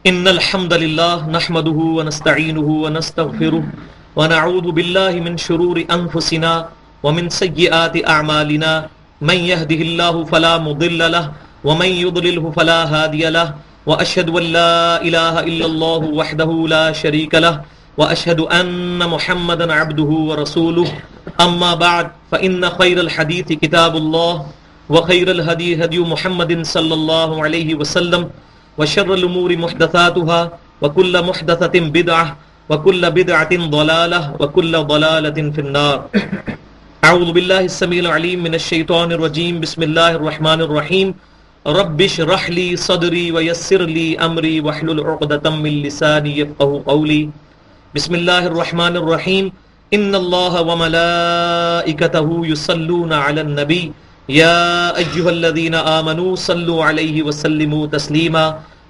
إن الحمد لله نحمده ونستعينه ونستغفره ونعوذ بالله من شرور أنفسنا ومن سيئات أعمالنا من يهده الله فلا مضل له ومن يضلله فلا هادي له وأشهد أن لا إله إلا الله وحده لا شريك له وأشهد أن محمدا عبده ورسوله أما بعد فإن خير الحديث كتاب الله وخير الهدي هدي محمد صلى الله عليه وسلم وشر الأمور محدثاتها وكل محدثة بدعة وكل بدعة ضلالة وكل ضلالة في النار. أعوذ بالله السميع العليم من الشيطان الرجيم. بسم الله الرحمن الرحيم. رب اشرح لي صدري ويسر لي أمري واحلل عقدة من لساني يفقهوا قولي. بسم الله الرحمن الرحيم. إن الله وملائكته يصلون على النبي يا أيها الذين آمنوا صلوا عليه وسلموا تسليما.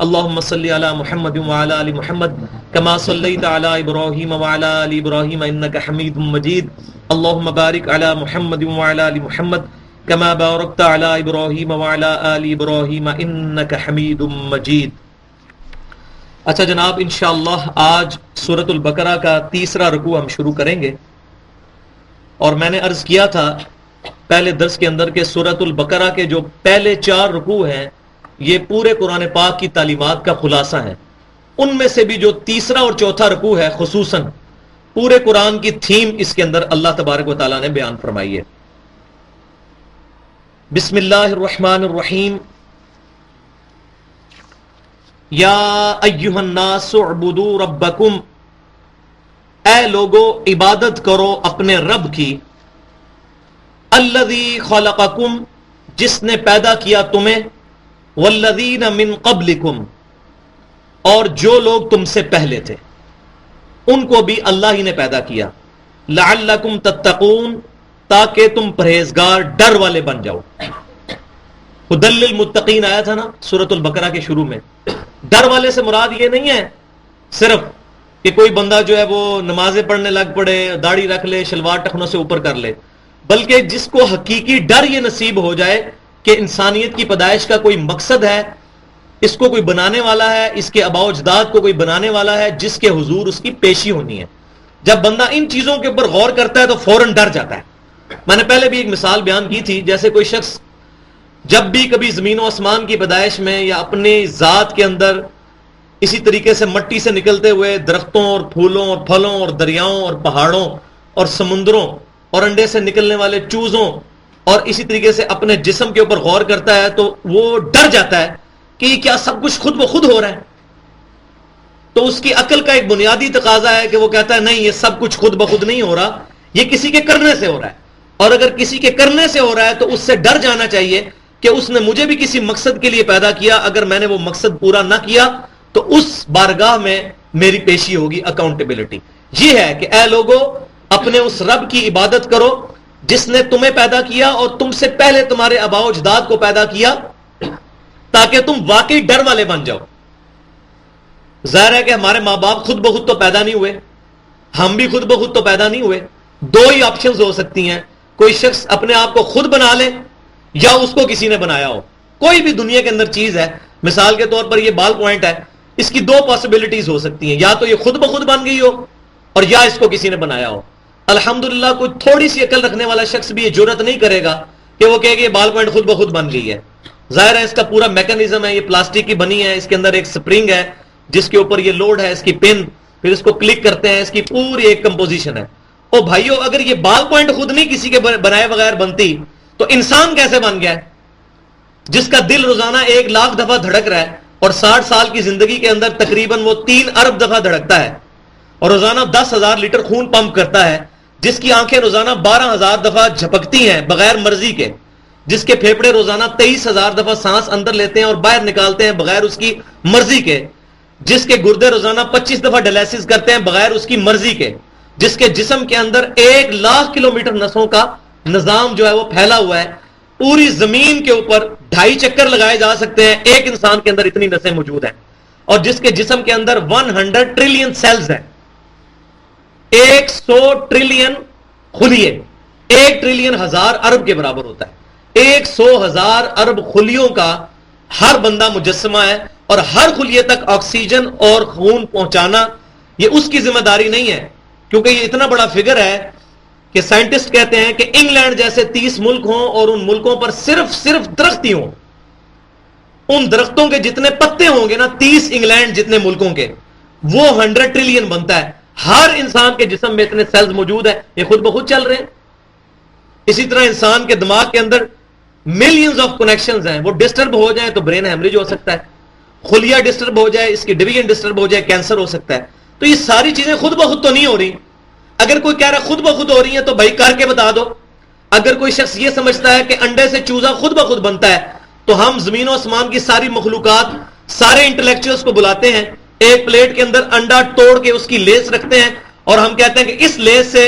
اللهم صل على محمد وعلى آل محمد كما صليت على إبراهيم وعلى آل إبراهيم إنك حميد مجيد. اللهم بارك على محمد وعلى آل محمد كما باركت على إبراهيم وعلى آل إبراهيم إنك حميد مجيد. اچھا جناب، انشاءاللہ آج سورۃ البقرہ کا تیسرا رکوع ہم شروع کریں گے، اور میں نے عرض کیا تھا پہلے درس کے اندر کہ سورۃ البقرہ کے جو پہلے 4 رکوع ہیں یہ پورے قرآن پاک کی تعلیمات کا خلاصہ ہے. ان میں سے بھی جو تیسرا اور چوتھا رکوع ہے خصوصاً پورے قرآن کی تھیم اس کے اندر اللہ تبارک و تعالیٰ نے بیان فرمائی ہے. بسم اللہ الرحمن الرحیم. یا ایھا الناس اعبدوا ربکم، اے لوگو عبادت کرو اپنے رب کی. الذی خلقکم، جس نے پیدا کیا تمہیں. والذین من قبلکم، اور جو لوگ تم سے پہلے تھے ان کو بھی اللہ ہی نے پیدا کیا. لعلکم تتقون، تاکہ تم پرہیزگار ڈر والے بن جاؤ. ہدی للمتقین آیا تھا نا سورۃ البقرہ کے شروع میں. ڈر والے سے مراد یہ نہیں ہے صرف کہ کوئی بندہ جو ہے وہ نمازیں پڑھنے لگ پڑے، داڑھی رکھ لے، شلوار ٹخنوں سے اوپر کر لے، بلکہ جس کو حقیقی ڈر یہ نصیب ہو جائے کہ انسانیت کی پیدائش کا کوئی مقصد ہے، اس کو کوئی بنانے والا ہے، اس کے آباء و اجداد کو کوئی بنانے والا ہے جس کے حضور اس کی پیشی ہونی ہے. جب بندہ ان چیزوں کے اوپر غور کرتا ہے تو فوراً ڈر جاتا ہے. میں نے پہلے بھی ایک مثال بیان کی تھی، جیسے کوئی شخص جب بھی کبھی زمین و آسمان کی پیدائش میں یا اپنی ذات کے اندر اسی طریقے سے مٹی سے نکلتے ہوئے درختوں اور پھولوں اور پھلوں اور دریاؤں اور پہاڑوں اور سمندروں اور انڈے سے نکلنے والے چوزوں اور اسی طریقے سے اپنے جسم کے اوپر غور کرتا ہے تو وہ ڈر جاتا ہے کہ یہ کیا سب کچھ خود بخود ہو رہا ہے. تو اس کی عقل کا ایک بنیادی تقاضا ہے کہ وہ کہتا ہے نہیں، یہ سب کچھ خود بخود نہیں ہو رہا، یہ کسی کے کرنے سے ہو رہا ہے. اور اگر کسی کے کرنے سے ہو رہا ہے تو اس سے ڈر جانا چاہیے کہ اس نے مجھے بھی کسی مقصد کے لیے پیدا کیا، اگر میں نے وہ مقصد پورا نہ کیا تو اس بارگاہ میں میری پیشی ہوگی، اکاؤنٹیبلٹی. یہ ہے کہ اے لوگو اپنے اس رب کی عبادت کرو جس نے تمہیں پیدا کیا اور تم سے پہلے تمہارے آباء و اجداد کو پیدا کیا، تاکہ تم واقعی ڈر والے بن جاؤ. ظاہر ہے کہ ہمارے ماں باپ خود بخود تو پیدا نہیں ہوئے، ہم بھی خود بخود تو پیدا نہیں ہوئے. 2 ہی آپشنز ہو سکتی ہیں، کوئی شخص اپنے آپ کو خود بنا لے یا اس کو کسی نے بنایا ہو. کوئی بھی دنیا کے اندر چیز ہے، مثال کے طور پر یہ بال پوائنٹ ہے، اس کی 2 پاسبلٹیز ہو سکتی ہیں، یا تو یہ خود بخود بن گئی ہو اور یا اس کو کسی نے بنایا ہو. الحمدللہ کوئی تھوڑی سی عقل رکھنے والا شخص بھی یہ جرات نہیں کرے گا کہ وہ کہے کہ یہ بال پوائنٹ خود بخود بن گئی ہے. ظاہر ہے اس کا پورا میکانزم ہے، یہ پلاسٹک کی بنی ہے، اس کے اندر ایک سپرنگ ہے جس کے اوپر یہ لوڈ ہے، اس کی پن، پھر اس کو کلک کرتے ہیں، اس کی پوری ایک کمپوزیشن ہے. او بھائیو، اگر یہ بال پوائنٹ خود نہیں کسی کے بنائے بغیر بنتی تو انسان کیسے بن گیا ہے جس کا دل روزانہ 1 لاکھ دفعہ دھڑک رہا ہے اور 60 سال کی زندگی کے اندر تقریباً وہ 3 ارب دفعہ دھڑکتا ہے اور روزانہ 10,000 لیٹر خون پمپ کرتا ہے، جس کی آنکھیں روزانہ 12,000 دفعہ جھپکتی ہیں بغیر مرضی کے، جس کے پھیپڑے روزانہ 23,000 دفعہ سانس اندر لیتے ہیں اور باہر نکالتے ہیں بغیر اس کی مرضی کے، جس کے گردے روزانہ 25 دفعہ ڈائلیسس کرتے ہیں بغیر اس کی مرضی کے، جس کے جسم کے اندر 1 لاکھ کلومیٹر نسوں کا نظام جو ہے وہ پھیلا ہوا ہے. پوری زمین کے اوپر 2.5 چکر لگائے جا سکتے ہیں، ایک انسان کے اندر اتنی نسیں موجود ہیں، اور جس کے جسم کے اندر 100 ٹریلین سیلز ہیں. 100 ٹریلین خلیے 1 ٹریلین 1000 ارب کے برابر ہوتا ہے. 100,000 ارب خلیوں کا ہر بندہ مجسمہ ہے اور ہر خلیے تک آکسیجن اور خون پہنچانا یہ اس کی ذمہ داری نہیں ہے، کیونکہ یہ اتنا بڑا فگر ہے کہ سائنٹسٹ کہتے ہیں کہ انگلینڈ جیسے 30 ملک ہوں اور ان ملکوں پر صرف درخت ہی ہوں، ان درختوں کے جتنے پتے ہوں گے نا 30 انگلینڈ جتنے ملکوں کے، وہ 100 ٹریلین بنتا ہے. ہر انسان کے جسم میں اتنے سیلز موجود ہیں، یہ خود بخود چل رہے ہیں. اسی طرح انسان کے دماغ کے اندر ملینز آف کنیکشنز ہیں، وہ ڈسٹرب ہو جائیں تو برین ہیمریج ہو سکتا ہے، خلیہ ڈسٹرب ہو جائے، اس کی ڈویژن ڈسٹرب ہو جائے، کینسر ہو سکتا ہے. تو یہ ساری چیزیں خود بخود تو نہیں ہو رہی. اگر کوئی کہہ رہا ہے خود بخود ہو رہی ہیں تو بھائی کر کے بتا دو. اگر کوئی شخص یہ سمجھتا ہے کہ انڈے سے چوزا خود بخود بنتا ہے تو ہم زمین و آسمان کی ساری مخلوقات، سارے انٹلیکچوئلز کو بلاتے ہیں، ایک پلیٹ کے اندر انڈا توڑ کے اس کی لیس رکھتے ہیں اور ہم کہتے ہیں کہ اس لیس سے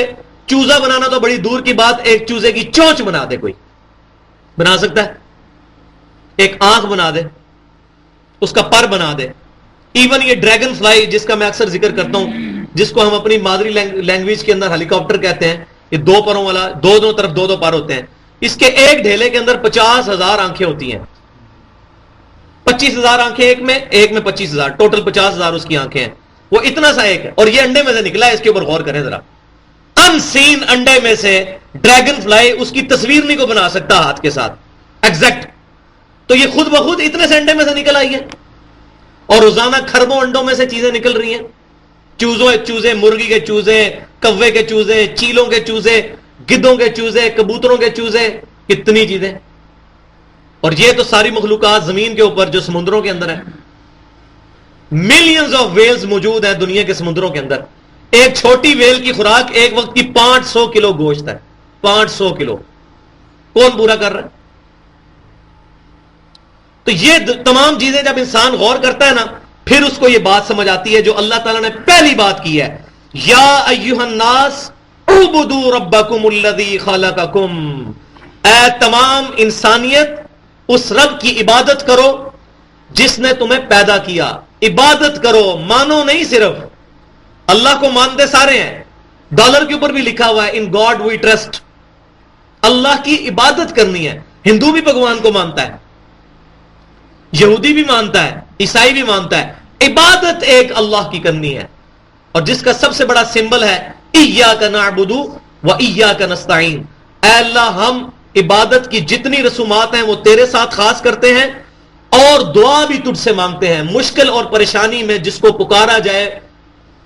چوزا بنانا تو بڑی دور کی بات، ایک چوزے کی چونچ بنا دے. کوئی بنا سکتا ہے؟ ایک آنکھ بنا دے، اس کا پر بنا دے. ایون یہ ڈریگن فلائی جس کا میں اکثر ذکر کرتا ہوں، جس کو ہم اپنی مادری لینگویج کے اندر ہیلی کاپٹر کہتے ہیں، یہ 2 پروں والا، دو طرف 2 پر ہوتے ہیں. اس کے ایک ڈھیلے کے اندر 50,000 آنکھیں ہوتی ہیں. 25,000 آنکھیں ایک میں 25,000، ٹوٹل 50,000 اس کی آنکھیں ہیں. وہ اتنا سا ایک ہے اور یہ انڈے میں سے نکلا ہے. اس کے اوپر غور کریں ذرا. ان سین انڈے میں سے ڈریگن فلائی اس کی تصویر نہیں کو بنا سکتا ہاتھ کے ساتھ ایگزیکٹ. تو یہ خود بخود اتنے سے انڈے میں سے نکل آئی ہے اور روزانہ کھربوں انڈوں میں سے چیزیں نکل رہی ہیں. چوزے، مرغی کے چوزے، کوے کے چوزے، چیلوں کے چوزے، گدوں کے چوزے، کبوتروں کے چوزے، کتنی چیزیں. اور یہ تو ساری مخلوقات زمین کے اوپر جو سمندروں کے اندر ہیں. ملینز آف ویلز موجود ہیں دنیا کے سمندروں کے اندر. ایک چھوٹی ویل کی خوراک ایک وقت کی 500 کلو گوشت ہے. 500 کلو کون پورا کر رہا ہے؟ تو یہ تمام چیزیں جب انسان غور کرتا ہے نا، پھر اس کو یہ بات سمجھ آتی ہے جو اللہ تعالیٰ نے پہلی بات کی ہے، یا ایھا الناس اعبدوا ربکم الذی خلقکم. اے تمام انسانیت، اس رب کی عبادت کرو جس نے تمہیں پیدا کیا. عبادت کرو، مانو نہیں. صرف اللہ کو مانتے سارے ہیں، ڈالر کے اوپر بھی لکھا ہوا ہے ان گاڈ وی ٹرسٹ. اللہ کی عبادت کرنی ہے. ہندو بھی بھگوان کو مانتا ہے، یہودی بھی مانتا ہے، عیسائی بھی مانتا ہے. عبادت ایک اللہ کی کرنی ہے، اور جس کا سب سے بڑا سمبل ہے ایاک نعبد و ایاک نستعین. اے اللہ، ہم عبادت کی جتنی رسومات ہیں وہ تیرے ساتھ خاص کرتے ہیں اور دعا بھی تجھ سے مانگتے ہیں. مشکل اور پریشانی میں جس کو پکارا جائے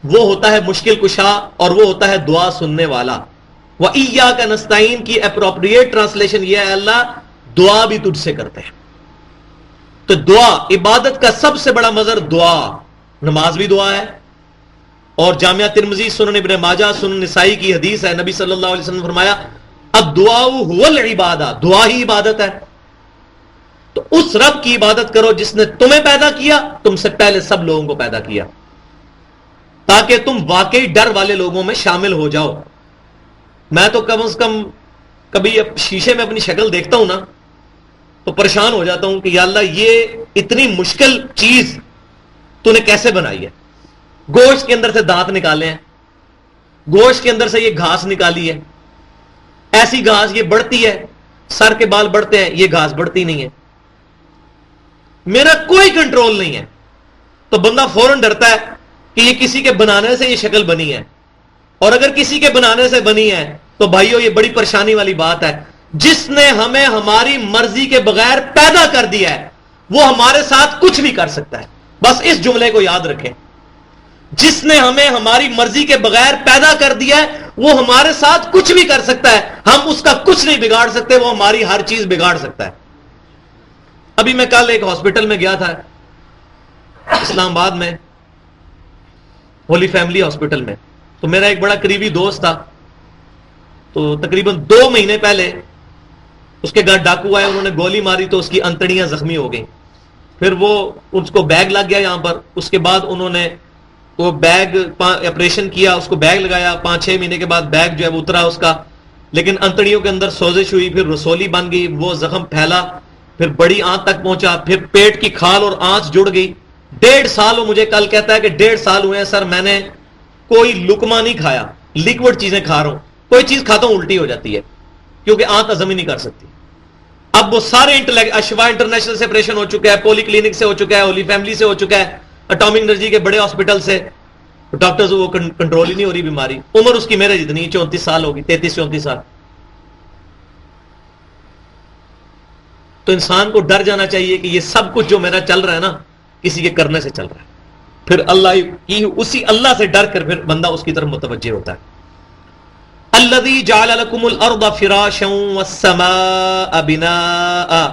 وہ ہوتا ہے مشکل کشا اور وہ ہوتا ہے دعا سننے والا. وَإِيَّاكَ نَسْتَعِينَ کی اپروپریٹ ٹرانسلیشن یہ ہے، اللہ دعا بھی تجھ سے کرتے ہیں. تو دعا، عبادت کا سب سے بڑا مظہر دعا. نماز بھی دعا ہے، اور جامعہ ترمذی، سنن ابن ماجہ، سنن نسائی کی حدیث ہے، نبی صلی اللہ علیہ وسلم نے فرمایا الدعاء هو العبادہ، دعا ہی عبادت ہے. تو اس رب کی عبادت کرو جس نے تمہیں پیدا کیا، تم سے پہلے سب لوگوں کو پیدا کیا، تاکہ تم واقعی ڈر والے لوگوں میں شامل ہو جاؤ. میں تو کم از کم کبھی شیشے میں اپنی شکل دیکھتا ہوں نا تو پریشان ہو جاتا ہوں کہ یا اللہ یہ اتنی مشکل چیز تو نے کیسے بنائی ہے. گوشت کے اندر سے دانت نکالے ہیں، گوشت کے اندر سے یہ گھاس نکالی ہے، ایسی گھاس یہ بڑھتی ہے، سر کے بال بڑھتے ہیں، یہ گھاس بڑھتی نہیں ہے، میرا کوئی کنٹرول نہیں ہے. تو بندہ فوراً ڈرتا ہے کہ یہ کسی کے بنانے سے یہ شکل بنی ہے، اور اگر کسی کے بنانے سے بنی ہے تو بھائیو یہ بڑی پریشانی والی بات ہے. جس نے ہمیں ہماری مرضی کے بغیر پیدا کر دیا ہے وہ ہمارے ساتھ کچھ بھی کر سکتا ہے. بس اس جملے کو یاد رکھیں، جس نے ہمیں ہماری مرضی کے بغیر پیدا کر دیا ہے وہ ہمارے ساتھ کچھ بھی کر سکتا ہے. ہم اس کا کچھ نہیں بگاڑ سکتے، وہ ہماری ہر چیز بگاڑ سکتا ہے. ابھی میں کل ایک ہاسپٹل میں گیا تھا اسلام آباد میں، ہولی فیملی ہاسپٹل میں. تو میرا ایک بڑا قریبی دوست تھا، تو تقریباً 2 مہینے پہلے اس کے گھر ڈاکو آئے، انہوں نے گولی ماری تو اس کی انتڑیاں زخمی ہو گئیں. پھر وہ اس کو بیگ لگ گیا یہاں پر. اس کے بعد انہوں نے وہ بیگ آپریشن کیا، اس کو بیگ لگایا. 5-6 مہینے کے بعد بیگ جو ہے وہ اترا اس کا، لیکن انتڑیوں کے اندر سوزش ہوئی، پھر رسولی بن گئی، وہ زخم پھیلا، پھر بڑی آنت تک پہنچا، پھر پیٹ کی کھال اور آنت جڑ گئی. 1.5 سال وہ مجھے کل کہتا ہے کہ 1.5 سال ہوئے ہیں سر، میں نے کوئی لقمہ نہیں کھایا، لیکوڈ چیزیں کھا رہا ہوں. کوئی چیز کھاتا ہوں الٹی ہو جاتی ہے کیونکہ آنت ہضم ہی نہیں کر سکتی. اب وہ سارے اشوا انٹرنیشنل سے آپریشن ہو چکا ہے، پولی کلینک سے ہو چکا ہے، ہولی فیملی سے ہو چکا ہے، اٹامک انرجی کے بڑے ہاسپٹل سے، ڈاکٹرز وہ کنٹرول ہی نہیں ہو رہی بیماری. عمر اس کی میرے جتنی 34 سال ہوگی، 33-34 سال. تو انسان کو ڈر جانا چاہیے کہ یہ سب کچھ جو میرا چل رہا ہے نا کسی کے کرنے سے چل رہا ہے. پھر اللہ کی اسی اللہ سے ڈر کر پھر بندہ اس کی طرف متوجہ ہوتا ہے. الذی جعل لکم الارض فراشا والسماء بناء،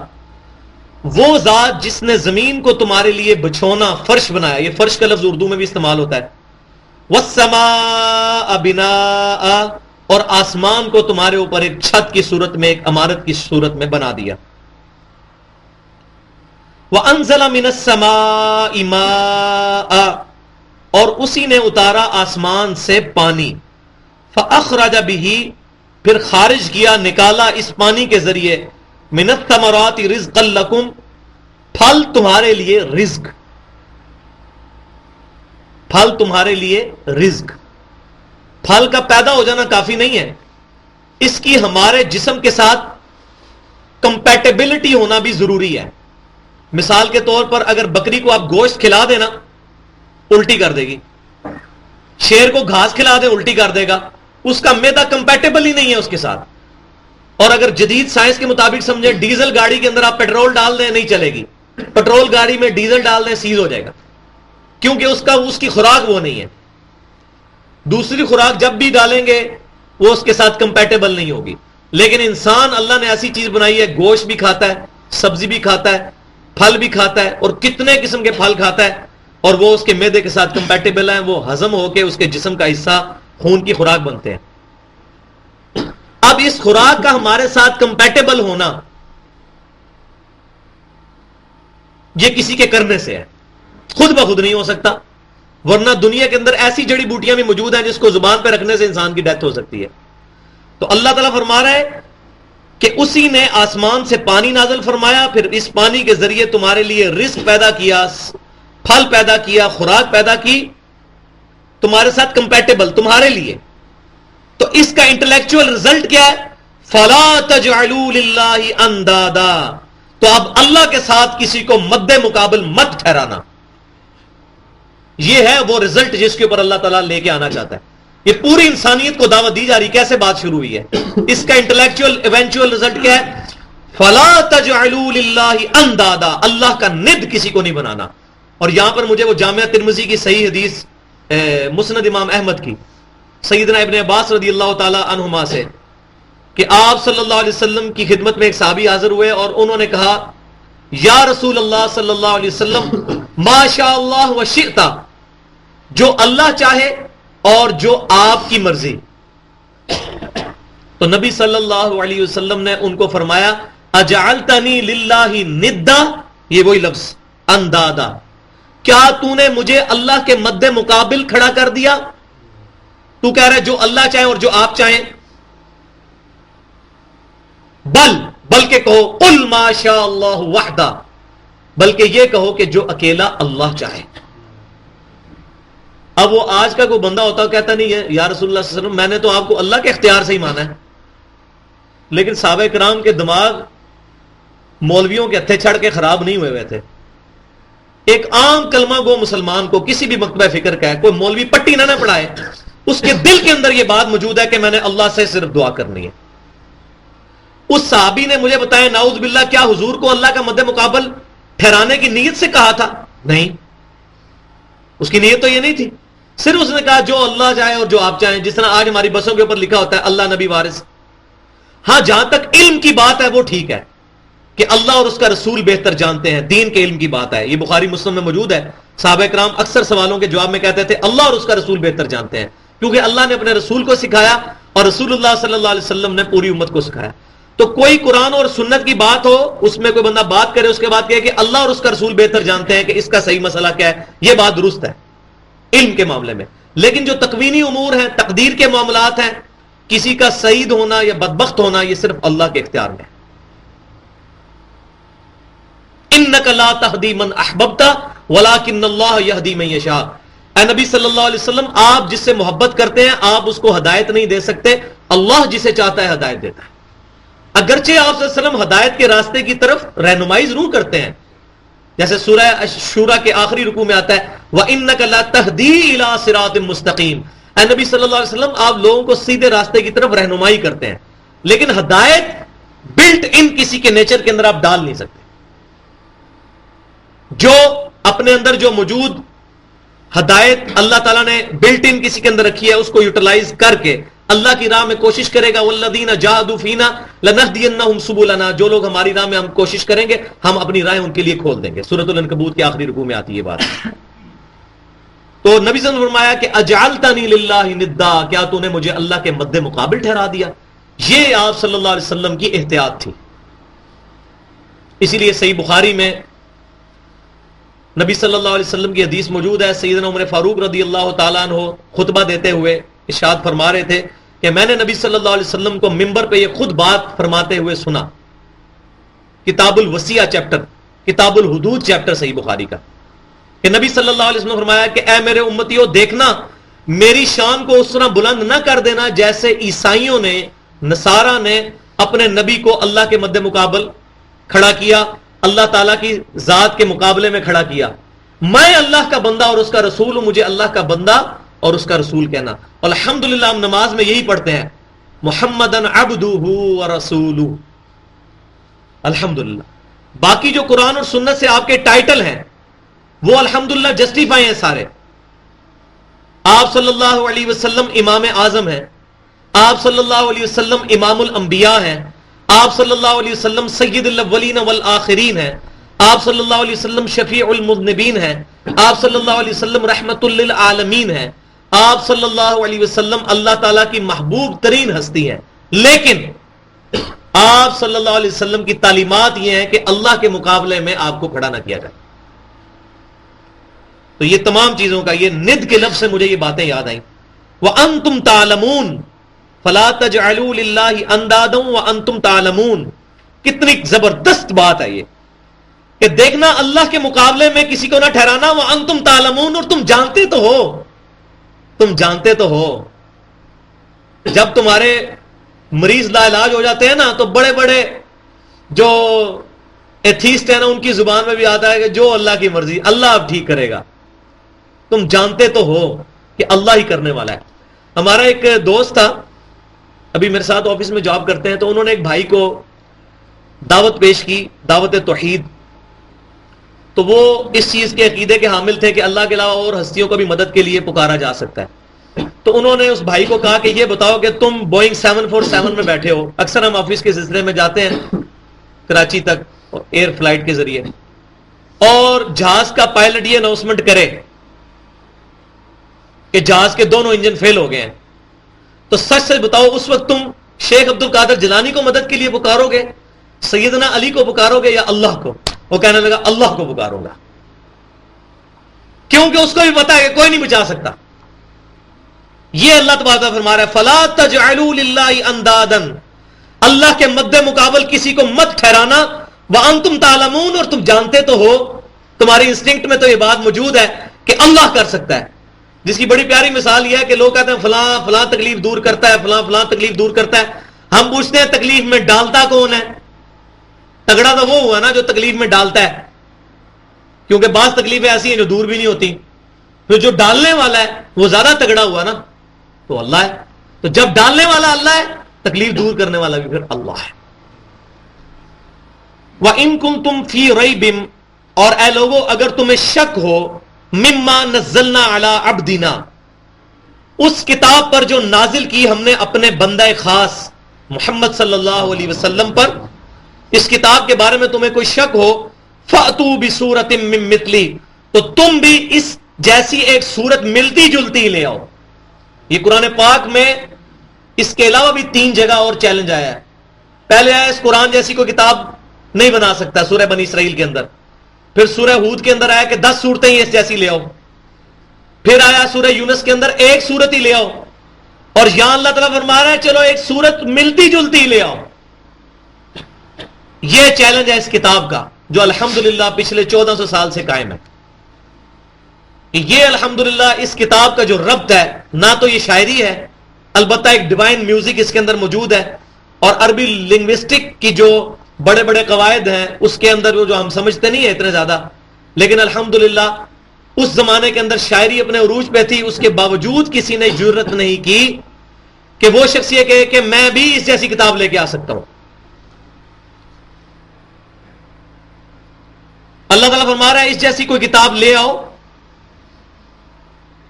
وہ ذات جس نے زمین کو تمہارے لیے بچھونا فرش بنایا. یہ فرش کا لفظ اردو میں بھی استعمال ہوتا ہے. والسماء بناء، اور آسمان کو تمہارے اوپر ایک چھت کی صورت میں، ایک عمارت کی صورت میں بنا دیا. وَأَنزَلَ مِنَ السَّمَاءِ مَاءً، اور اسی نے اتارا آسمان سے پانی. فَأَخْرَجَ بِهِ، پھر خارج کیا، نکالا اس پانی کے ذریعے، مِنَ الثَّمَرَاتِ رِزْقًا لَكُمْ، پھل تمہارے لیے رزق. پھل تمہارے لیے رزق. پھل کا پیدا ہو جانا کافی نہیں ہے، اس کی ہمارے جسم کے ساتھ کمپیٹیبلٹی ہونا بھی ضروری ہے. مثال کے طور پر اگر بکری کو آپ گوشت کھلا دیں نا الٹی کر دے گی، شیر کو گھاس کھلا دیں الٹی کر دے گا، اس کا معدہ کمپیٹیبل ہی نہیں ہے اس کے ساتھ. اور اگر جدید سائنس کے مطابق سمجھیں، ڈیزل گاڑی کے اندر آپ پیٹرول ڈال دیں نہیں چلے گی، پیٹرول گاڑی میں ڈیزل ڈال دیں سیز ہو جائے گا، کیونکہ اس کی خوراک وہ نہیں ہے. دوسری خوراک جب بھی ڈالیں گے وہ اس کے ساتھ کمپیٹیبل نہیں ہوگی. لیکن انسان اللہ نے ایسی چیز بنائی ہے، گوشت بھی کھاتا ہے، سبزی بھی کھاتا ہے، پھل بھی کھاتا ہے، اور کتنے قسم کے پھل کھاتا ہے، اور وہ اس کے معدے کے ساتھ کمپیٹیبل ہیں، وہ ہضم ہو کے اس کے جسم کا حصہ خون کی خوراک بنتے ہیں. اب اس خوراک کا ہمارے ساتھ کمپیٹیبل ہونا یہ کسی کے کرنے سے ہے، خود بخود نہیں ہو سکتا. ورنہ دنیا کے اندر ایسی جڑی بوٹیاں بھی موجود ہیں جس کو زبان پہ رکھنے سے انسان کی ڈیتھ ہو سکتی ہے. تو اللہ تعالیٰ فرما رہا ہے کہ اسی نے آسمان سے پانی نازل فرمایا، پھر اس پانی کے ذریعے تمہارے لیے رزق پیدا کیا، پھل پیدا کیا، خوراک پیدا کی، تمہارے ساتھ کمپیٹیبل تمہارے لیے. تو اس کا انٹلیکچوئل رزلٹ کیا ہے؟ فَلَا تَجْعَلُوا لِلَّهِ أَنْدَادًا، تو اب اللہ کے ساتھ کسی کو مد مقابل مت ٹھہرانا. یہ ہے وہ رزلٹ جس کے اوپر اللہ تعالیٰ لے کے آنا چاہتا ہے. یہ پوری انسانیت کو دعوت دی جا رہی. کیسے بات شروع ہوئی ہے؟ اس کا انٹلیکچوئل ایونچوئل رزلٹ کیا ہے؟ فَلَا تَجْعَلُوا لِلَّهِ أَنْدَادًا، اللہ کا ند کسی کو نہیں بنانا. اور یہاں پر مجھے وہ جامعہ ترمذی کی صحیح حدیث مسند امام احمد کی سیدنا ابن عباس رضی اللہ تعالی عنہما سے کہ آپ صلی اللہ علیہ وسلم کی خدمت میں ایک صحابی حاضر ہوئے اور انہوں نے کہا یا رسول اللہ صلی اللہ علیہ وسلم ما شاء اللہ و شئت، جو اللہ چاہے اور جو آپ کی مرضی. تو نبی صلی اللہ علیہ وسلم نے ان کو فرمایا اجعلتنی للہ ندا، یہ وہی لفظ اندادا، کیا تو نے مجھے اللہ کے مد مقابل کھڑا کر دیا؟ تو کہہ رہا ہے جو اللہ چاہے اور جو آپ چاہیں. بلکہ کہو قل ما شاء اللہ وحدہ، بلکہ یہ کہو کہ جو اکیلا اللہ چاہے. اب وہ آج کا کوئی بندہ ہوتا کہتا نہیں ہے یا رسول اللہ صلی اللہ علیہ وسلم میں نے تو آپ کو اللہ کے اختیار سے ہی مانا ہے. لیکن صحابہ کرام کے دماغ مولویوں کے ہتھے چھڑ کے خراب نہیں ہوئے تھے. ایک عام کلمہ گو مسلمان کو کسی بھی مکتبہ فکر کا ہے، کوئی مولوی پٹی نہ پڑھائے، اس کے دل کے اندر یہ بات موجود ہے کہ میں نے اللہ سے صرف دعا کرنی ہے. اس صحابی نے مجھے بتایا نعوذ باللہ کیا حضور کو اللہ کا مد مقابل ٹھہرانے کی نیت سے کہا تھا؟ نہیں، اس کی نیت تو یہ نہیں تھی. صرف اس نے کہا جو اللہ چاہے اور جو آپ چاہیں، جس طرح آج ہماری بسوں کے اوپر لکھا ہوتا ہے اللہ نبی وارث. ہاں جہاں تک علم کی بات ہے وہ ٹھیک ہے کہ اللہ اور اس کا رسول بہتر جانتے ہیں، دین کے علم کی بات ہے، یہ بخاری مسلم میں موجود ہے. صحابہ کرام اکثر سوالوں کے جواب میں کہتے تھے اللہ اور اس کا رسول بہتر جانتے ہیں، کیونکہ اللہ نے اپنے رسول کو سکھایا اور رسول اللہ صلی اللہ علیہ وسلم نے پوری امت کو سکھایا. تو کوئی قرآن اور سنت کی بات ہو، اس میں کوئی بندہ بات کرے، اس کے بعد کہے کہ اللہ اور اس کا رسول بہتر جانتے ہیں کہ اس کا صحیح مسئلہ کیا ہے، یہ بات درست ہے علم کے معاملے میں. لیکن جو تکوینی امور ہیں، تقدیر کے معاملات ہیں، کسی کا سعید ہونا یا بدبخت ہونا یہ صرف اللہ کے اختیار میں ہے. انک لا تہدی من احببت ولکن اللہ یہدی من یشاء. اے نبی صلی اللہ علیہ وسلم، آپ جس سے محبت کرتے ہیں آپ اس کو ہدایت نہیں دے سکتے، اللہ جسے چاہتا ہے ہدایت دیتا ہے. اگرچہ آپ صلی اللہ علیہ وسلم ہدایت کے راستے کی طرف رہنمائی ضرور کرتے ہیں، جیسے سورہ شورا کے آخری رکوع میں آتا ہے وَإِنَّكَ لَتَهْدِي إِلَىٰ صِرَاطٍ مُسْتَقِيمٍ، اے نبی صلی اللہ علیہ وسلم آپ لوگوں کو سیدھے راستے کی طرف رہنمائی کرتے ہیں، لیکن ہدایت بلٹ ان کسی کے نیچر کے اندر آپ ڈال نہیں سکتے۔ جو اپنے اندر جو موجود ہدایت اللہ تعالیٰ نے بلٹ ان کسی کے اندر رکھی ہے اس کو یوٹیلائز کر کے اللہ کی راہ میں کوشش کرے گا، وَالَّذِينَ جَاهَدُوا فِينَا لَنَهْدِيَنَّهُمْ سُبُلَنَا، جو لوگ ہماری راہ میں ہم کوشش کریں گے ہم اپنی راہیں ان کے لیے کھول دیں گے۔ سورۃ العنکبوت کے آخری رکوع میں آتی ہے بات۔ تو نبی صلی اللہ علیہ وسلم نے فرمایا کہ اجعلتنی للہ ندا، کیا تو نے مجھے اللہ کے مد مقابل ٹھہرا دیا؟ یہ آپ صلی اللہ علیہ وسلم کی احتیاط تھی۔ اسی لیے صحیح بخاری میں نبی صلی اللہ علیہ وسلم کی حدیث موجود ہے، سیدنا عمر فاروق رضی اللہ تعالیٰ عنہ خطبہ دیتے ہوئے ارشاد فرما رہے تھے کہ میں نے نبی صلی اللہ علیہ وسلم کو ممبر پہ یہ خود بات فرماتے ہوئے سنا، کتاب الوصیہ چیپٹر، کتاب الحدود چیپٹر صحیح بخاری کا، کہ نبی صلی اللہ علیہ وسلم نے فرمایا کہ اے میرے امتیوں دیکھنا میری شان کو اس طرح بلند نہ کر دینا جیسے عیسائیوں نے، نصارہ نے اپنے نبی کو اللہ کے مد مقابل کھڑا کیا، اللہ تعالیٰ کی ذات کے مقابلے میں کھڑا کیا۔ میں اللہ کا بندہ اور اس کا رسول ہوں، مجھے اللہ کا بندہ اور اس کا رسول کہنا۔ الحمدللہ ہم نماز میں یہی پڑھتے ہیں محمدن عبدہ ورسولہ، الحمدللہ۔ باقی جو قرآن اور سنت سے آپ کے ٹائٹل ہیں وہ الحمدللہ جسٹیفائی ہیں سارے۔ آپ صلی اللہ علیہ وسلم امام اعظم ہیں، آپ صلی اللہ علیہ وسلم امام الانبیاء ہیں، آپ صلی اللہ علیہ وسلم سید الاولین والآخرین ہیں، آپ صلی اللہ علیہ وسلم شفیع المذنبین ہیں، آپ صلی اللہ علیہ وسلم رحمت للعالمین ہیں، آپ صلی اللہ علیہ وسلم اللہ تعالیٰ کی محبوب ترین ہستی ہیں، لیکن آپ صلی اللہ علیہ وسلم کی تعلیمات یہ ہیں کہ اللہ کے مقابلے میں آپ کو کھڑا نہ کیا جائے۔ تو یہ تمام چیزوں کا یہ ند کے لفظ سے مجھے یہ باتیں یاد آئیں۔ وَأَنْتُمْ تَعْلَمُونَ فَلَا تَجْعَلُوا لِلَّهِ أَنْدَادًا وَأَنْتُمْ تَعْلَمُونَ، کتنی زبردست بات ہے یہ کہ دیکھنا اللہ کے مقابلے میں کسی کو نہ ٹھہرانا، وَأَنْتُمْ تَعْلَمُونَ، اور تم جانتے تو ہو، تم جانتے تو ہو۔ جب تمہارے مریض لا علاج ہو جاتے ہیں نا تو بڑے بڑے جو ایتھیسٹ ہیں نا ان کی زبان میں بھی آتا ہے کہ جو اللہ کی مرضی، اللہ اب ٹھیک کرے گا۔ تم جانتے تو ہو کہ اللہ ہی کرنے والا ہے۔ ہمارا ایک دوست تھا ابھی میرے ساتھ آفس میں جاب کرتے ہیں، تو انہوں نے ایک بھائی کو دعوت پیش کی، دعوت توحید۔ تو وہ اس چیز کے عقیدے کے حامل تھے کہ اللہ کے علاوہ اور ہستیوں کو بھی مدد کے لیے پکارا جا سکتا ہے۔ تو انہوں نے اس بھائی کو کہا کہ یہ بتاؤ کہ تم بوئنگ 747 میں بیٹھے ہو، اکثر ہم آفس کے سلسلے میں جاتے ہیں کراچی تک ایئر فلائٹ کے ذریعے، اور جہاز کا پائلٹ یہ اناؤنسمنٹ کرے کہ جہاز کے دونوں انجن فیل ہو گئے ہیں، تو سچ سچ بتاؤ اس وقت تم شیخ عبد القادر جیلانی کو مدد کے لیے پکارو گے، سیدنا علی کو پکارو گے، یا اللہ کو؟ وہ کہنے لگا اللہ کو پکاروں گا، کیونکہ اس کو بھی پتا ہے کہ کوئی نہیں بچا سکتا۔ یہ اللہ تبارک و تعالیٰ فرما رہا ہے فَلَا تَجْعَلُوا لِلَّهِ أَنْدَادًا، اللہ کے مد مقابل کسی کو مت ٹھہرانا، وَأَنْتُمْ تَعْلَمُونَ، اور تم جانتے تو ہو، تمہاری انسٹنکٹ میں تو یہ بات موجود ہے کہ اللہ کر سکتا ہے۔ جس کی بڑی پیاری مثال یہ ہے کہ لوگ کہتے ہیں فلاں فلاں تکلیف دور کرتا ہے، فلاں فلاں تکلیف دور کرتا ہے۔ ہم پوچھتے ہیں تکلیف میں ڈالتا کون ہے؟ تگڑا تو وہ ہوا نا جو تکلیف میں ڈالتا ہے، کیونکہ بعض تکلیفیں ایسی ہیں جو دور بھی نہیں ہوتی، پھر جو ڈالنے والا ہے وہ زیادہ تگڑا ہوا نا، تو اللہ ہے۔ تو جب ڈالنے والا اللہ ہے، تکلیف دور کرنے والا بھی پھر اللہ ہے۔ وَإِن كُنتُمْ فِي رَيْبٍ، اور اے لوگوں اگر تمہیں شک ہو، مما نزلنا علی عبدنا، اس کتاب پر جو نازل کی ہم نے اپنے بندہ خاص محمد صلی اللہ علیہ وسلم پر، اس کتاب کے بارے میں تمہیں کوئی شک ہو، فَأْتُوا بِسُورَةٍ مِّن مِّثْلِهِ، تو تم بھی اس جیسی ایک صورت ملتی جلتی لے آؤ۔ یہ قرآن پاک میں اس کے علاوہ بھی 3 جگہ اور چیلنج آیا ہے۔ پہلے آیا اس قرآن جیسی کوئی کتاب نہیں بنا سکتا، سورہ بنی اسرائیل کے اندر۔ پھر سورہ ہود کے اندر آیا کہ 10 صورتیں ہی اس جیسی لے آؤ۔ پھر آیا سورہ یونس کے اندر 1 صورت ہی لے آؤ، اور یہاں اللہ تعالیٰ فرما رہا ہے چلو ایک صورت ملتی جلتی لے آؤ۔ یہ چیلنج ہے اس کتاب کا جو الحمدللہ پچھلے 1400 سال سے قائم ہے۔ یہ الحمدللہ اس کتاب کا جو ربط ہے، نہ تو یہ شاعری ہے، البتہ ایک ڈیوائن میوزک اس کے اندر موجود ہے، اور عربی لنگوسٹک کی جو بڑے بڑے قواعد ہیں اس کے اندر جو ہم سمجھتے نہیں ہیں اتنے زیادہ، لیکن الحمدللہ اس زمانے کے اندر شاعری اپنے عروج پہ تھی، اس کے باوجود کسی نے جرت نہیں کی کہ وہ شخص یہ کہے کہ میں بھی اس جیسی کتاب لے کے آ سکتا ہوں. اللہ تعالیٰ فرما رہا ہے اس جیسی کوئی کتاب لے آؤ.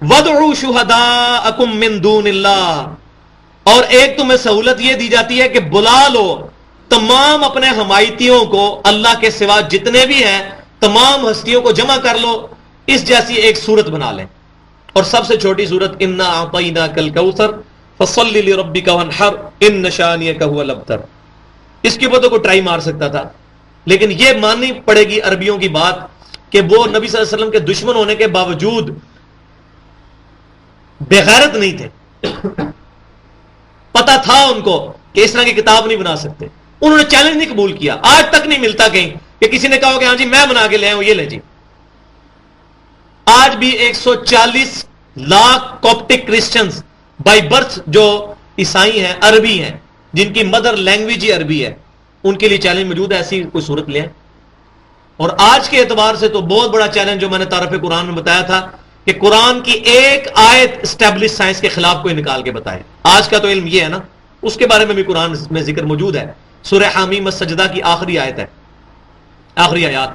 وَادْعُوا شُهَدَاءَكُم مِّن دُونِ اللَّهِ، اور ایک تمہیں سہولت یہ دی جاتی ہے کہ بلا لو تمام اپنے حمایتیوں کو اللہ کے سوا جتنے بھی ہیں، تمام ہستیوں کو جمع کر لو، اس جیسی ایک صورت بنا لیں. اور سب سے چھوٹی صورت اِنَّا أَعْطَيْنَاكَ الْكَوْثَرَ فَصَلِّ لِرَبِّكَ وَانْحَرْ إِنَّ شَانِئَكَ هُوَ الْأَبْتَرُ. اس کے اوپر تو کوئی ٹرائی مار سکتا تھا، لیکن یہ ماننی پڑے گی عربیوں کی بات کہ وہ نبی صلی اللہ علیہ وسلم کے دشمن ہونے کے باوجود بے غیرت نہیں تھے. پتا تھا ان کو کہ اس طرح کی کتاب نہیں بنا سکتے. انہوں نے چیلنج نہیں قبول کیا. آج تک نہیں ملتا کہیں کہ کسی نے کہا کہ ہاں جی میں بنا کے لے آؤں، یہ لے جی. آج بھی 140 لاکھ کوپٹک کرسچنز بائی برتھ جو عیسائی ہیں، عربی ہیں، جن کی مدر لینگویج ہی عربی ہے، ان کے لیے چیلنج موجود ہے ایسی کوئی صورت لیں. اور آج کے اعتبار سے تو بہت بڑا چیلنج جو میں نے تعارف قرآن میں بتایا تھا کہ قرآن کی ایک آیت اسٹیبلش سائنس کے خلاف کوئی نکال کے بتائے. آج کا تو علم یہ ہے نا، اس کے بارے میں بھی قرآن میں ذکر موجود ہے. سورہ حامیم السجدہ کی آخری آیت ہے، آخری آیات،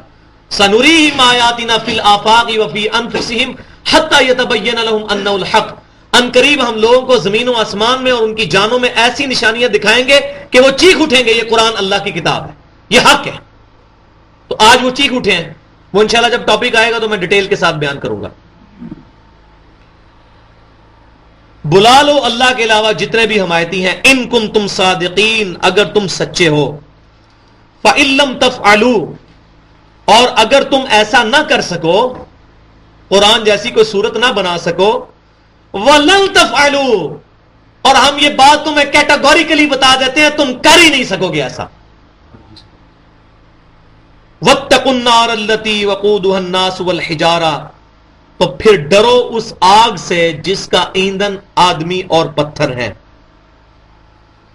سَنُرِيهِمْ آیَاتِنَا فِي الْآفَاقِ وَفِي أَنفُسِهِمْ حَتَّى يَتَبَيَّنَ لَهُمْ أَنَّهُ الْحَقُّ. ان قریب ہم لوگوں کو زمین و آسمان میں اور ان کی جانوں میں ایسی نشانیاں دکھائیں گے کہ وہ چیخ اٹھیں گے یہ قرآن اللہ کی کتاب ہے، یہ حق ہے. تو آج وہ چیخ اٹھے ہیں. وہ انشاءاللہ جب ٹاپک آئے گا تو میں ڈیٹیل کے ساتھ بیان کروں گا. بلا لو اللہ کے علاوہ جتنے بھی حمایتی ہیں، ان کنتم صادقین، اگر تم سچے ہو. فَإِن لَّمْ تَفْعَلُوا، اور اگر تم ایسا نہ کر سکو، قرآن جیسی کوئی صورت نہ بنا سکو، وَلَن تَفْعَلُوا، اور ہم یہ بات تمہیں کیٹاگوریکلی بتا دیتے ہیں تم کر ہی نہیں سکو گے ایسا. وَاتَّقُوا النَّارَ الَّتِي وَقُودُهَا النَّاسُ وَالْحِجَارَةُ، تو پھر ڈرو اس آگ سے جس کا ایندھن آدمی اور پتھر ہیں.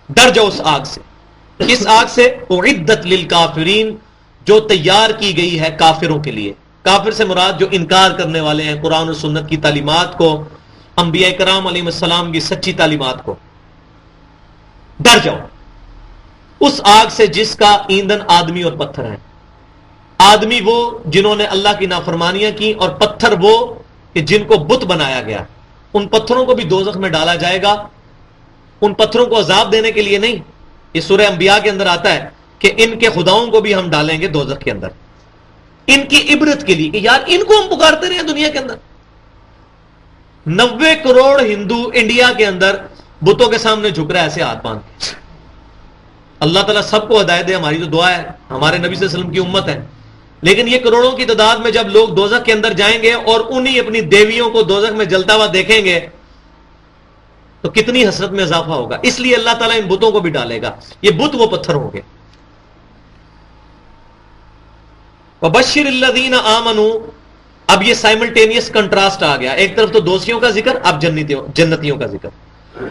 ڈر جاؤ اس آگ سے. کس آگ سے؟ اعدت للکافرین، جو تیار کی گئی ہے کافروں کے لیے. کافر سے مراد جو انکار کرنے والے ہیں قرآن و سنت کی تعلیمات کو، انبیاء کرام علیہ السلام کی سچی تعلیمات کو. ڈر جاؤ اس آگ سے جس کا ایندھن آدمی اور پتھر ہیں. آدمی وہ جنہوں نے اللہ کی نافرمانیاں کی، اور پتھر وہ کہ جن کو بت بنایا گیا. ان پتھروں کو بھی دوزخ میں ڈالا جائے گا. ان پتھروں کو عذاب دینے کے لیے نہیں. یہ سورہ انبیاء کے اندر آتا ہے کہ ان کے خداؤں کو بھی ہم ڈالیں گے دوزخ کے اندر، ان کی عبرت کے لیے کہ یار ان کو ہم پکارتے رہے دنیا کے اندر. 90 کروڑ ہندو انڈیا کے اندر بتوں کے سامنے جھک رہا ہے ایسے ہاتھ باندھ کے. اللہ تعالیٰ سب کو ہدایت دے، ہماری تو دعا ہے، ہمارے نبی صلی اللہ علیہ وسلم کی امت ہے. لیکن یہ کروڑوں کی تعداد میں جب لوگ دوزخ کے اندر جائیں گے اور انہی اپنی دیویوں کو دوزخ میں جلتا ہوا دیکھیں گے تو کتنی حسرت میں اضافہ ہوگا. اس لیے اللہ تعالیٰ ان بتوں کو بھی ڈالے گا. یہ بت وہ پتھر ہوں گے. وَبَشِّرِ الَّذِينَ آمَنُوا، اب یہ سائملٹینیس کنٹراسٹ آ گیا. ایک طرف تو دوستیوں کا ذکر، اب جنتیوں کا ذکر.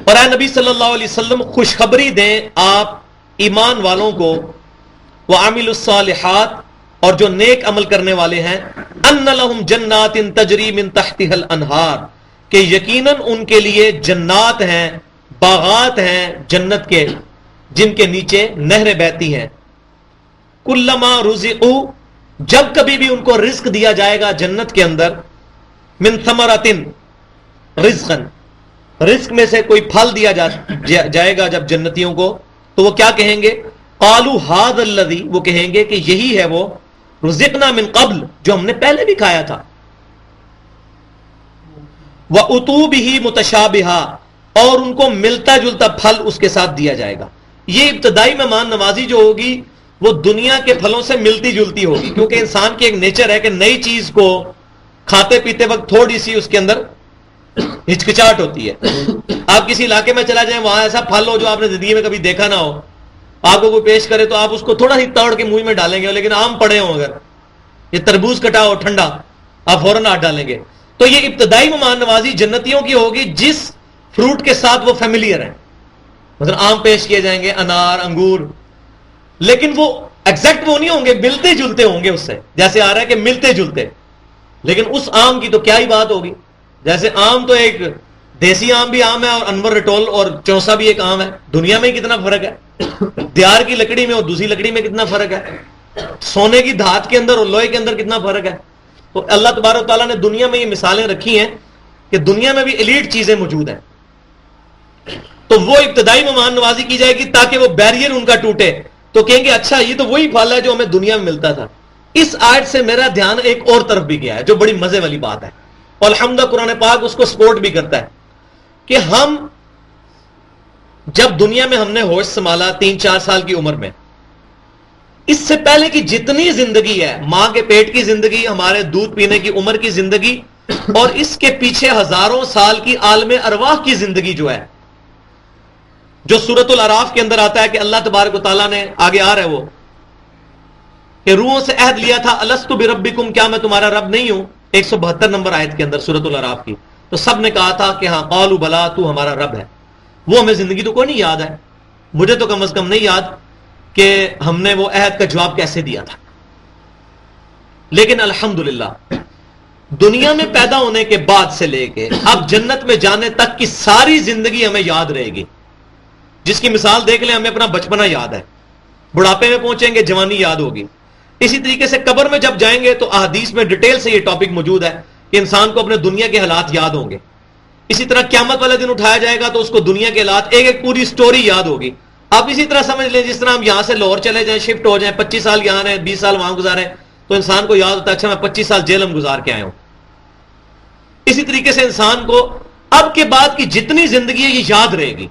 اور اے نبی صلی اللہ علیہ وسلم خوشخبری دیں آپ ایمان والوں کو، وَعَمِلُوا الصَّالِحَاتِ، اور جو نیک عمل کرنے والے ہیں، ان لہم جنات تجری من تحتها الانہار، کہ یقیناً ان کے لیے جنات ہیں، باغات ہیں جنت کے جن کے نیچے نہریں بہتی ہیں. کلما رزقوا، جب کبھی بھی ان کو رزق دیا جائے گا جنت کے اندر، من ثمرۃ رزقا، رزق میں سے کوئی پھل دیا جائے گا جب جنتیوں کو، تو وہ کیا کہیں گے؟ قالوا ھذا الذی، وہ کہیں گے کہ یہی ہے وہ، رزقنا من قبل، جو ہم نے پہلے بھی کھایا تھا. وَأُتُوا بِهِ مُتَشَابِهًا، اور ان کو ملتا جلتا پھل اس کے ساتھ دیا جائے گا. یہ ابتدائی مہمان نوازی جو ہوگی وہ دنیا کے پھلوں سے ملتی جلتی ہوگی، کیونکہ انسان کی ایک نیچر ہے کہ نئی چیز کو کھاتے پیتے وقت تھوڑی سی اس کے اندر ہچکچاہٹ ہوتی ہے. آپ کسی علاقے میں چلا جائیں، وہاں ایسا پھل ہو جو آپ نے زندگی میں کبھی دیکھا نہ ہو، آپ کو کوئی پیش کرے تو آپ اس کو تھوڑا ہی توڑ کے منہ میں ڈالیں گے، لیکن آم پڑے ہوں، اگر یہ تربوز کٹا ہو ٹھنڈا، آپ فوراً ہاتھ ڈالیں گے. تو یہ ابتدائی مہمان نوازی جنتیوں کی ہوگی جس فروٹ کے ساتھ وہ فیملیئر ہیں. مثلا آم پیش کیے جائیں گے، انار، انگور، لیکن وہ ایگزیکٹ وہ نہیں ہوں گے، ملتے جلتے ہوں گے اس سے، جیسے آ رہا ہے کہ ملتے جلتے، لیکن اس آم کی تو کیا ہی بات ہوگی. جیسے آم تو ایک دیسی آم بھی آم ہے اور انور رٹول اور چونسا بھی ایک آم ہے، دنیا میں ہی کتنا فرق ہے، دیار کی لکڑی میں اور دوسری لکڑی میں کتنا فرق ہے، سونے کی دھات کے اندر اور لوہے کے اندر کتنا فرق ہے. تو اللہ تبارک و تعالیٰ نے دنیا میں یہ مثالیں رکھی ہیں کہ دنیا میں بھی ایلیٹ چیزیں موجود ہیں. تو وہ ابتدائی مہمان نوازی کی جائے گی تاکہ وہ بیریئر ان کا ٹوٹے، تو کہیں گے اچھا یہ تو وہی پھل ہے جو ہمیں دنیا میں ملتا تھا. اس آیت سے میرا دھیان ایک اور طرف بھی گیا ہے جو بڑی مزے والی بات ہے، اور الحمدللہ قرآن پاک اس کو سپورٹ بھی کرتا ہے کہ ہم جب دنیا میں ہم نے ہوش سنبھالا 3-4 سال کی عمر میں، اس سے پہلے کی جتنی زندگی ہے، ماں کے پیٹ کی زندگی، ہمارے دودھ پینے کی عمر کی زندگی، اور اس کے پیچھے ہزاروں سال کی عالم ارواح کی زندگی جو ہے، جو سورۃ الاعراف کے اندر آتا ہے کہ اللہ تبارک و تعالیٰ نے، آگے آ رہا ہے وہ کہ روحوں سے عہد لیا تھا، الست بربکم، کیا میں تمہارا رب نہیں ہوں، 172 نمبر آیت کے اندر سورۃ الاعراف کی. تو سب نے کہا تھا کہ ہاں، قالوا بلا، تو ہمارا رب ہے. وہ ہمیں زندگی تو کوئی نہیں یاد ہے، مجھے تو کم از کم نہیں یاد کہ ہم نے وہ عہد کا جواب کیسے دیا تھا. لیکن الحمدللہ دنیا میں پیدا ہونے کے بعد سے لے کے اب جنت میں جانے تک کی ساری زندگی ہمیں یاد رہے گی. جس کی مثال دیکھ لیں، ہمیں اپنا بچپنا یاد ہے، بڑھاپے میں پہنچیں گے جوانی یاد ہوگی. اسی طریقے سے قبر میں جب جائیں گے تو احادیث میں ڈیٹیل سے یہ ٹاپک موجود ہے کہ انسان کو اپنے دنیا کے حالات یاد ہوں گے. اسی طرح قیامت والے دن اٹھایا جائے گا تو اس کو دنیا کے حالات ایک ایک پوری سٹوری یاد ہوگی. آپ اسی طرح سمجھ لیں جس طرح ہم یہاں سے لاہور چلے جائیں، شفٹ ہو جائیں، 25 سال یہاں رہیں، 20 سال وہاں گزاریں، تو انسان کو یاد ہوتا ہے اچھا میں 25 سال جیل میں گزار کے آیا ہوں. اسی طریقے سے انسان کو اب کے بعد کی جتنی زندگی ہے یہ یاد رہے گی.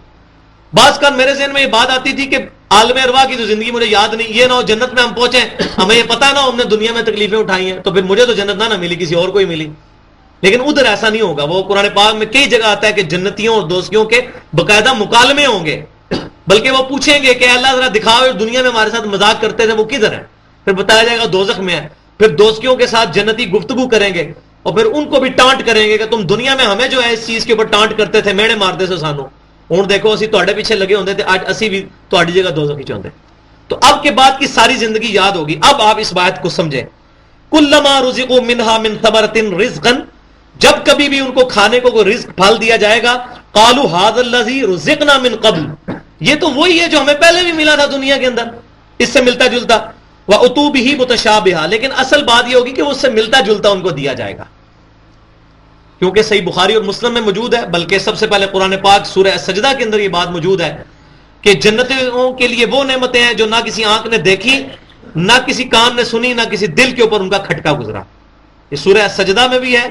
بعض کا میرے ذہن میں یہ بات آتی تھی کہ عالم ارواح کی تو زندگی مجھے یاد نہیں، یہ نہ ہو جنت میں ہم پہنچیں، ہمیں یہ پتہ نہ ہو ہم نے دنیا میں تکلیفیں اٹھائی ہیں، تو پھر مجھے تو جنت نہ ملی، کسی اور کو ہی ملی. لیکن ادھر ایسا نہیں ہوگا. وہ قرآن پاک میں کئی جگہ آتا ہے کہ جنتیوں اور دوستیوں کے باقاعدہ مکالمے ہوں گے، بلکہ وہ پوچھیں گے کہ اللہ ذرا دکھاؤ دنیا میں ہمارے ساتھ مذاق کرتے تھے وہ کدھر ہے، پھر بتایا جائے گا دوزخ میں ہے. پھر دوستیوں کے ساتھ جنتی گفتگو کریں گے اور پھر ان کو بھی ٹانٹ کریں گے کہ تم دنیا میں ہمیں جو ہے اس چیز کے اوپر ٹانٹ کرتے تھے، میڑے مارتے تھے سانو، ہوں دیکھو اسی تواڈے پیچھے لگے ہوندے تھے، آج اسی بھی تواڈی جگہ دوزخ ہی چاہتے. تو اب کے بعد کی ساری زندگی یاد ہوگی. اب آپ اس بات کو سمجھیں، کلما رزقوا منها من ثمرۃ رزقا، جب کبھی بھی ان کو کھانے کو کوئی رزق پھل دیا جائے گا، قالوا هذا الذي رزقنا من قبل، یہ تو وہی ہے جو ہمیں پہلے بھی ملا تھا دنیا کے اندر، اس سے ملتا جلتا. وَأُتُوا بِهِ مُتَشَابِهًا، لیکن اصل بات یہ ہوگی کہ اس سے ملتا جلتا ان کو دیا جائے گا، کیونکہ صحیح بخاری اور مسلم میں موجود ہے. بلکہ سب سے پہلے قرآن پاک سورہ سجدہ کے اندر یہ بات موجود ہے کہ جنتوں کے لیے وہ نعمتیں ہیں جو نہ کسی آنکھ نے دیکھی، نہ کسی کان نے سنی، نہ کسی دل کے اوپر ان کا کھٹکا گزرا. یہ سورہ سجدہ میں بھی ہے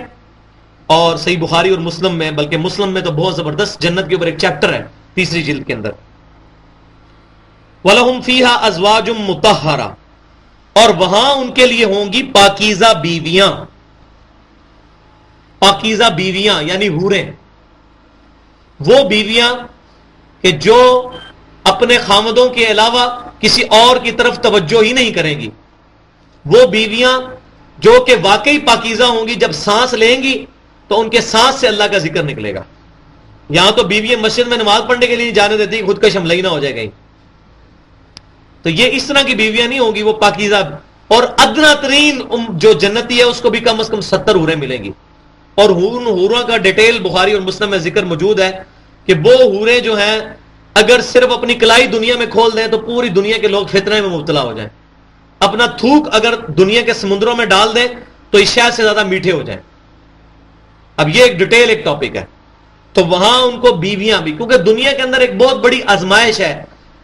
اور صحیح بخاری اور مسلم میں، بلکہ مسلم میں تو بہت زبردست جنت کے اوپر ایک چیپٹر ہے 3 جلد کے اندر. وَلَهُمْ فِيهَا أَزْوَاجٌ مُطَهَّرَةٌ، اور وہاں ان کے لیے ہوں گی پاکیزہ بیویاں. پاکیزہ بیویاں یعنی حوریں، وہ بیویاں کہ جو اپنے خامدوں کے علاوہ کسی اور کی طرف توجہ ہی نہیں کریں گی. وہ بیویاں جو کہ واقعی پاکیزہ ہوں گی، جب سانس لیں گی تو ان کے سانس سے اللہ کا ذکر نکلے گا. یہاں تو بیویاں مسجد میں نماز پڑھنے کے لیے نہیں جانے دیتی، خود کا شملہ ہی نہ ہو جائے گا. تو یہ اس طرح کی بیویاں نہیں ہوگی، وہ پاکیزہ. اور ادنا ترین جو جنتی ہے اس کو بھی کم از کم 70 حوریں ملیں گی. اور ان حوروں کا ڈیٹیل بخاری اور مسلم میں ذکر موجود ہے کہ وہ حوریں جو ہیں اگر صرف اپنی کلائی دنیا میں کھول دیں تو پوری دنیا کے لوگ فتنے میں مبتلا ہو جائیں. اپنا تھوک اگر دنیا کے سمندروں میں ڈال دیں تو اس شہد سے زیادہ میٹھے ہو جائیں. اب یہ ایک ڈیٹیل ایک ٹاپک ہے. تو وہاں ان کو بیویاں بھی، کیونکہ دنیا کے اندر ایک بہت بڑی آزمائش ہے،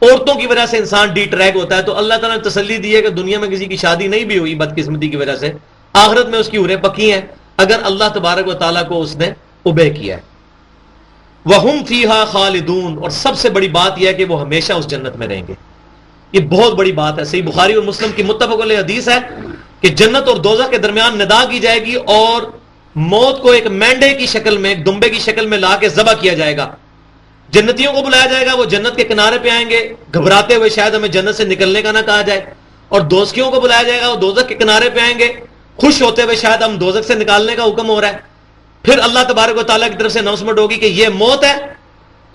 عورتوں کی وجہ سے انسان ڈی ٹریک ہوتا ہے. تو اللہ تعالیٰ نے تسلی دی ہے کہ دنیا میں کسی کی شادی نہیں بھی ہوئی بدقسمتی کی وجہ سے، آخرت میں اس کی حوریں پکی ہیں اگر اللہ تبارک و تعالیٰ کو اس نے اوبے کیا ہے. وَهُمْ فِيهَا خَالِدُونَ، اور سب سے بڑی بات یہ ہے کہ وہ ہمیشہ اس جنت میں رہیں گے. یہ بہت بڑی بات ہے. صحیح بخاری اور مسلم کی متفق علیہ حدیث ہے کہ جنت اور دوزخ کے درمیان ندا کی جائے گی اور موت کو ایک مینڈے کی شکل میں، ایک دمبے کی شکل میں لا کے ذبح کیا جائے گا. جنتیوں کو بلایا جائے گا، وہ جنت کے کنارے پہ آئیں گے گھبراتے ہوئے، شاید ہمیں جنت سے نکلنے کا نہ کہا جائے. اور دوزخیوں کو بلایا جائے گا، وہ دوزخ کے کنارے پہ آئیں گے خوش ہوتے ہوئے، شاید ہم دوزخ سے نکالنے کا حکم ہو رہا ہے. پھر اللہ تبارک و تعالیٰ کی طرف سے اناؤنسمنٹ ہوگی کہ یہ موت ہے،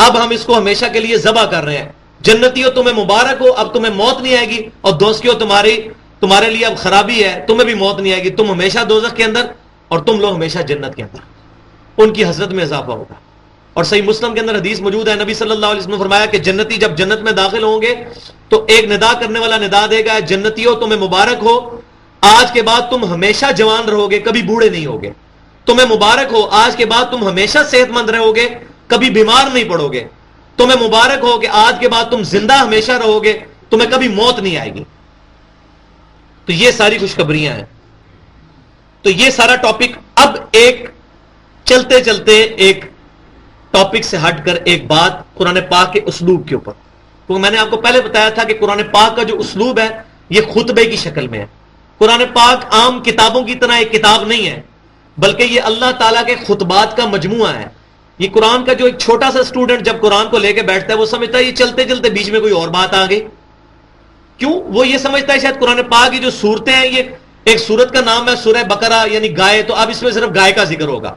اب ہم اس کو ہمیشہ کے لیے ذبح کر رہے ہیں. جنتیوں تمہیں مبارک ہو, اب تمہیں موت نہیں آئے گی, اور دوستیوں تمہارے لیے اب خرابی ہے, تمہیں بھی موت نہیں آئے گی, تم ہمیشہ دوزخ کے اندر اور تم لوگ ہمیشہ جنت کے اندر. ان کی حسرت میں اضافہ ہوگا. اور صحیح مسلم کے اندر حدیث موجود ہے, نبی صلی اللہ علیہ وسلم نے فرمایا کہ جنتی جب جنت میں داخل ہوں گے تو ایک ندا کرنے والا ندا دے گا, جنتیوں تمہیں مبارک ہو, آج کے بعد تم ہمیشہ جوان رہو گے, کبھی بوڑھے نہیں ہوگے. تمہیں مبارک ہو, آج کے بعد تم ہمیشہ صحت مند رہو گے, کبھی بیمار نہیں پڑو گے. تمہیں مبارک ہو کہ آج کے بعد تم زندہ ہمیشہ رہو گے, تمہیں کبھی موت نہیں آئے گی. تو یہ ساری خوشخبریاں ہیں. تو یہ سارا ٹاپک. اب ایک چلتے چلتے ایک ٹاپک سے ہٹ کر ایک بات قرآن پاک کے اسلوب کے اوپر, کیونکہ میں نے آپ کو پہلے بتایا تھا کہ قرآن پاک کا جو اسلوب ہے یہ خطبے کی شکل میں ہے. قرآن پاک عام کتابوں کی طرح ایک کتاب نہیں ہے, بلکہ یہ اللہ تعالیٰ کے خطبات کا مجموعہ ہے. یہ قرآن کا جو ایک چھوٹا سا اسٹوڈنٹ جب قرآن کو لے کے بیٹھتا ہے وہ سمجھتا ہے یہ چلتے چلتے بیچ میں کوئی اور بات آ گئی. کیوں؟ وہ یہ سمجھتا ہے شاید قرآن پاک کی جو صورتیں ہیں, یہ ایک سورت کا نام ہے سورہ بقرہ یعنی گائے, تو اب اس میں صرف گائے کا ذکر ہوگا.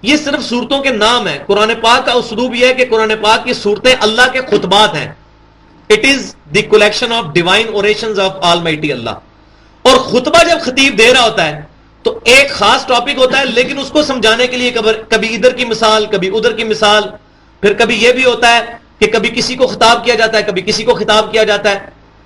یہ صرف صورتوں کے نام ہے. قرآن پاک کا اسلوب یہ ہے کہ قرآن پاک کی صورتیں اللہ کے خطبات ہیں. It is the collection of divine orations of Almighty Allah. اور خطبہ جب خطیب دے رہا ہوتا ہے تو ایک خاص ٹاپک ہوتا ہے, لیکن اس کو سمجھانے کے لیے کبھی ادھر کی مثال, کبھی ادھر کی مثال, پھر کبھی یہ بھی ہوتا ہے کہ کبھی کسی کو خطاب کیا جاتا ہے, کبھی کسی کو خطاب کیا جاتا ہے.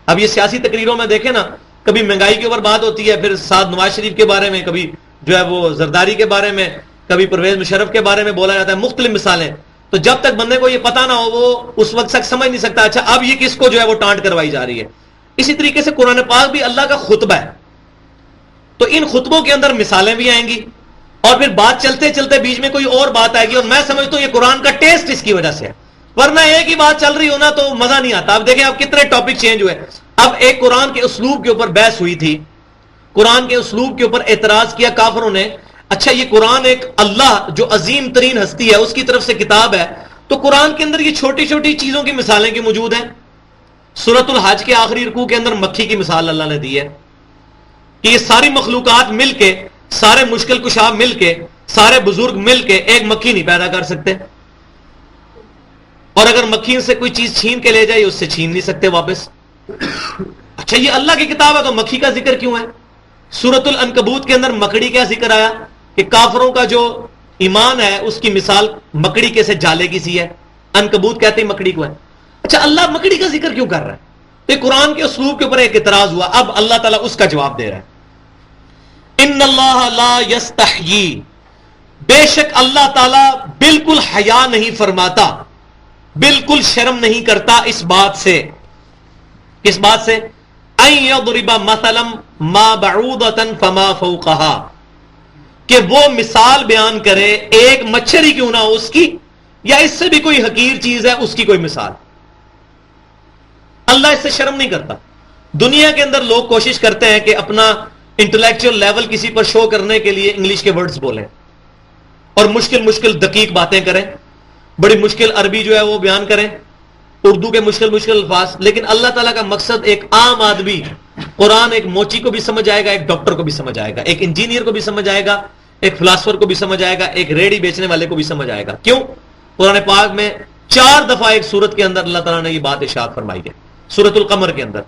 اب یہ سیاسی تقریروں میں دیکھیں نا, کبھی مہنگائی کے اوپر بات ہوتی ہے, پھر سعد نواز شریف کے بارے میں, کبھی جو ہے وہ زرداری کے بارے میں, کبھی پرویز مشرف کے بارے میں بولا جاتا ہے, مختلف مثالیں. تو جب تک بندے کو یہ پتا نہ ہو وہ اس وقت تک سمجھ نہیں سکتا اچھا اب یہ کس کو جو ہے وہ ٹانٹ کروائی جا رہی ہے. اسی طریقے سے قرآن پاک بھی اللہ کا خطبہ ہے. تو ان خطبوں کے اندر مثالیں بھی آئیں گی, اور پھر بات چلتے چلتے بیچ میں کوئی اور بات آئے گی, اور میں سمجھتا ہوں یہ قرآن کا ٹیسٹ اس کی وجہ سے ہے, ورنہ ایک ہی بات چل رہی ہونا تو مزہ نہیں آتا. اب دیکھیں اب کتنے ٹاپک چینج ہوئے. اب ایک قرآن کے اسلوب کے اوپر بحث ہوئی تھی, قرآن کے اسلوب کے اوپر اعتراض کیا کافروں نے. اچھا یہ قرآن ایک اللہ جو عظیم ترین ہستی ہے اس کی طرف سے کتاب ہے, تو قرآن کے اندر یہ چھوٹی چھوٹی چیزوں کی مثالیں کی موجود ہیں. سورۃ الحج کے آخری رکوع کے اندر مکھی کی مثال اللہ نے دی ہے کہ یہ ساری مخلوقات مل کے, سارے مشکل کشا مل کے, سارے بزرگ مل کے ایک مکھی نہیں پیدا کر سکتے, اور اگر مکھی سے کوئی چیز چھین کے لے جائے اس سے چھین نہیں سکتے واپس. اچھا یہ اللہ کی کتاب ہے تو مکھی کا ذکر کیوں ہے؟ سورۃ العنکبوت کے اندر مکڑی کا ذکر آیا کہ کافروں کا جو ایمان ہے اس کی مثال مکڑی کے سے جالے کی سی ہے, عنکبوت کہتے ہیں مکڑی کو ہے. اچھا اللہ مکڑی کا ذکر کیوں کر رہا ہے؟ تو قرآن کے اسلوب کے اوپر ایک اعتراض ہوا. اب اللہ تعالیٰ اس کا جواب دے رہا ہے, ان اللہ لا یستحیی, بے شک اللہ تعالیٰ بالکل حیا نہیں فرماتا, بالکل شرم نہیں کرتا اس بات سے. کس بات سے؟ ان یضرب مثلا ما بعوضۃ فما فوقها, کہ وہ مثال بیان کرے ایک مچھر ہی کیوں نہ ہو اس کی, یا اس سے بھی کوئی حقیر چیز ہے اس کی کوئی مثال. اللہ اس سے شرم نہیں کرتا. دنیا کے اندر لوگ کوشش کرتے ہیں کہ اپنا انٹلیکچوئل لیول کسی پر شو کرنے کے لیے انگلش کے ورڈز بولیں اور مشکل مشکل دقیق باتیں کریں, بڑی مشکل عربی جو ہے وہ بیان کریں, اردو کے مشکل مشکل الفاظ. لیکن اللہ تعالیٰ کا مقصد ایک عام آدمی, قرآن ایک موچی کو بھی سمجھ آئے گا, ایک ڈاکٹر کو بھی سمجھ آئے گا, ایک انجینئر کو بھی سمجھ آئے گا, ایک فلاسفر کو بھی سمجھ آئے گا, ایک ریڑھی بیچنے والے کو بھی سمجھ آئے گا. کیوں؟ قرآن پاک میں 4 دفعہ ایک سورت کے اندر اللہ تعالیٰ نے یہ بات ارشاد فرمائی ہے. سورۃ القمر کے اندر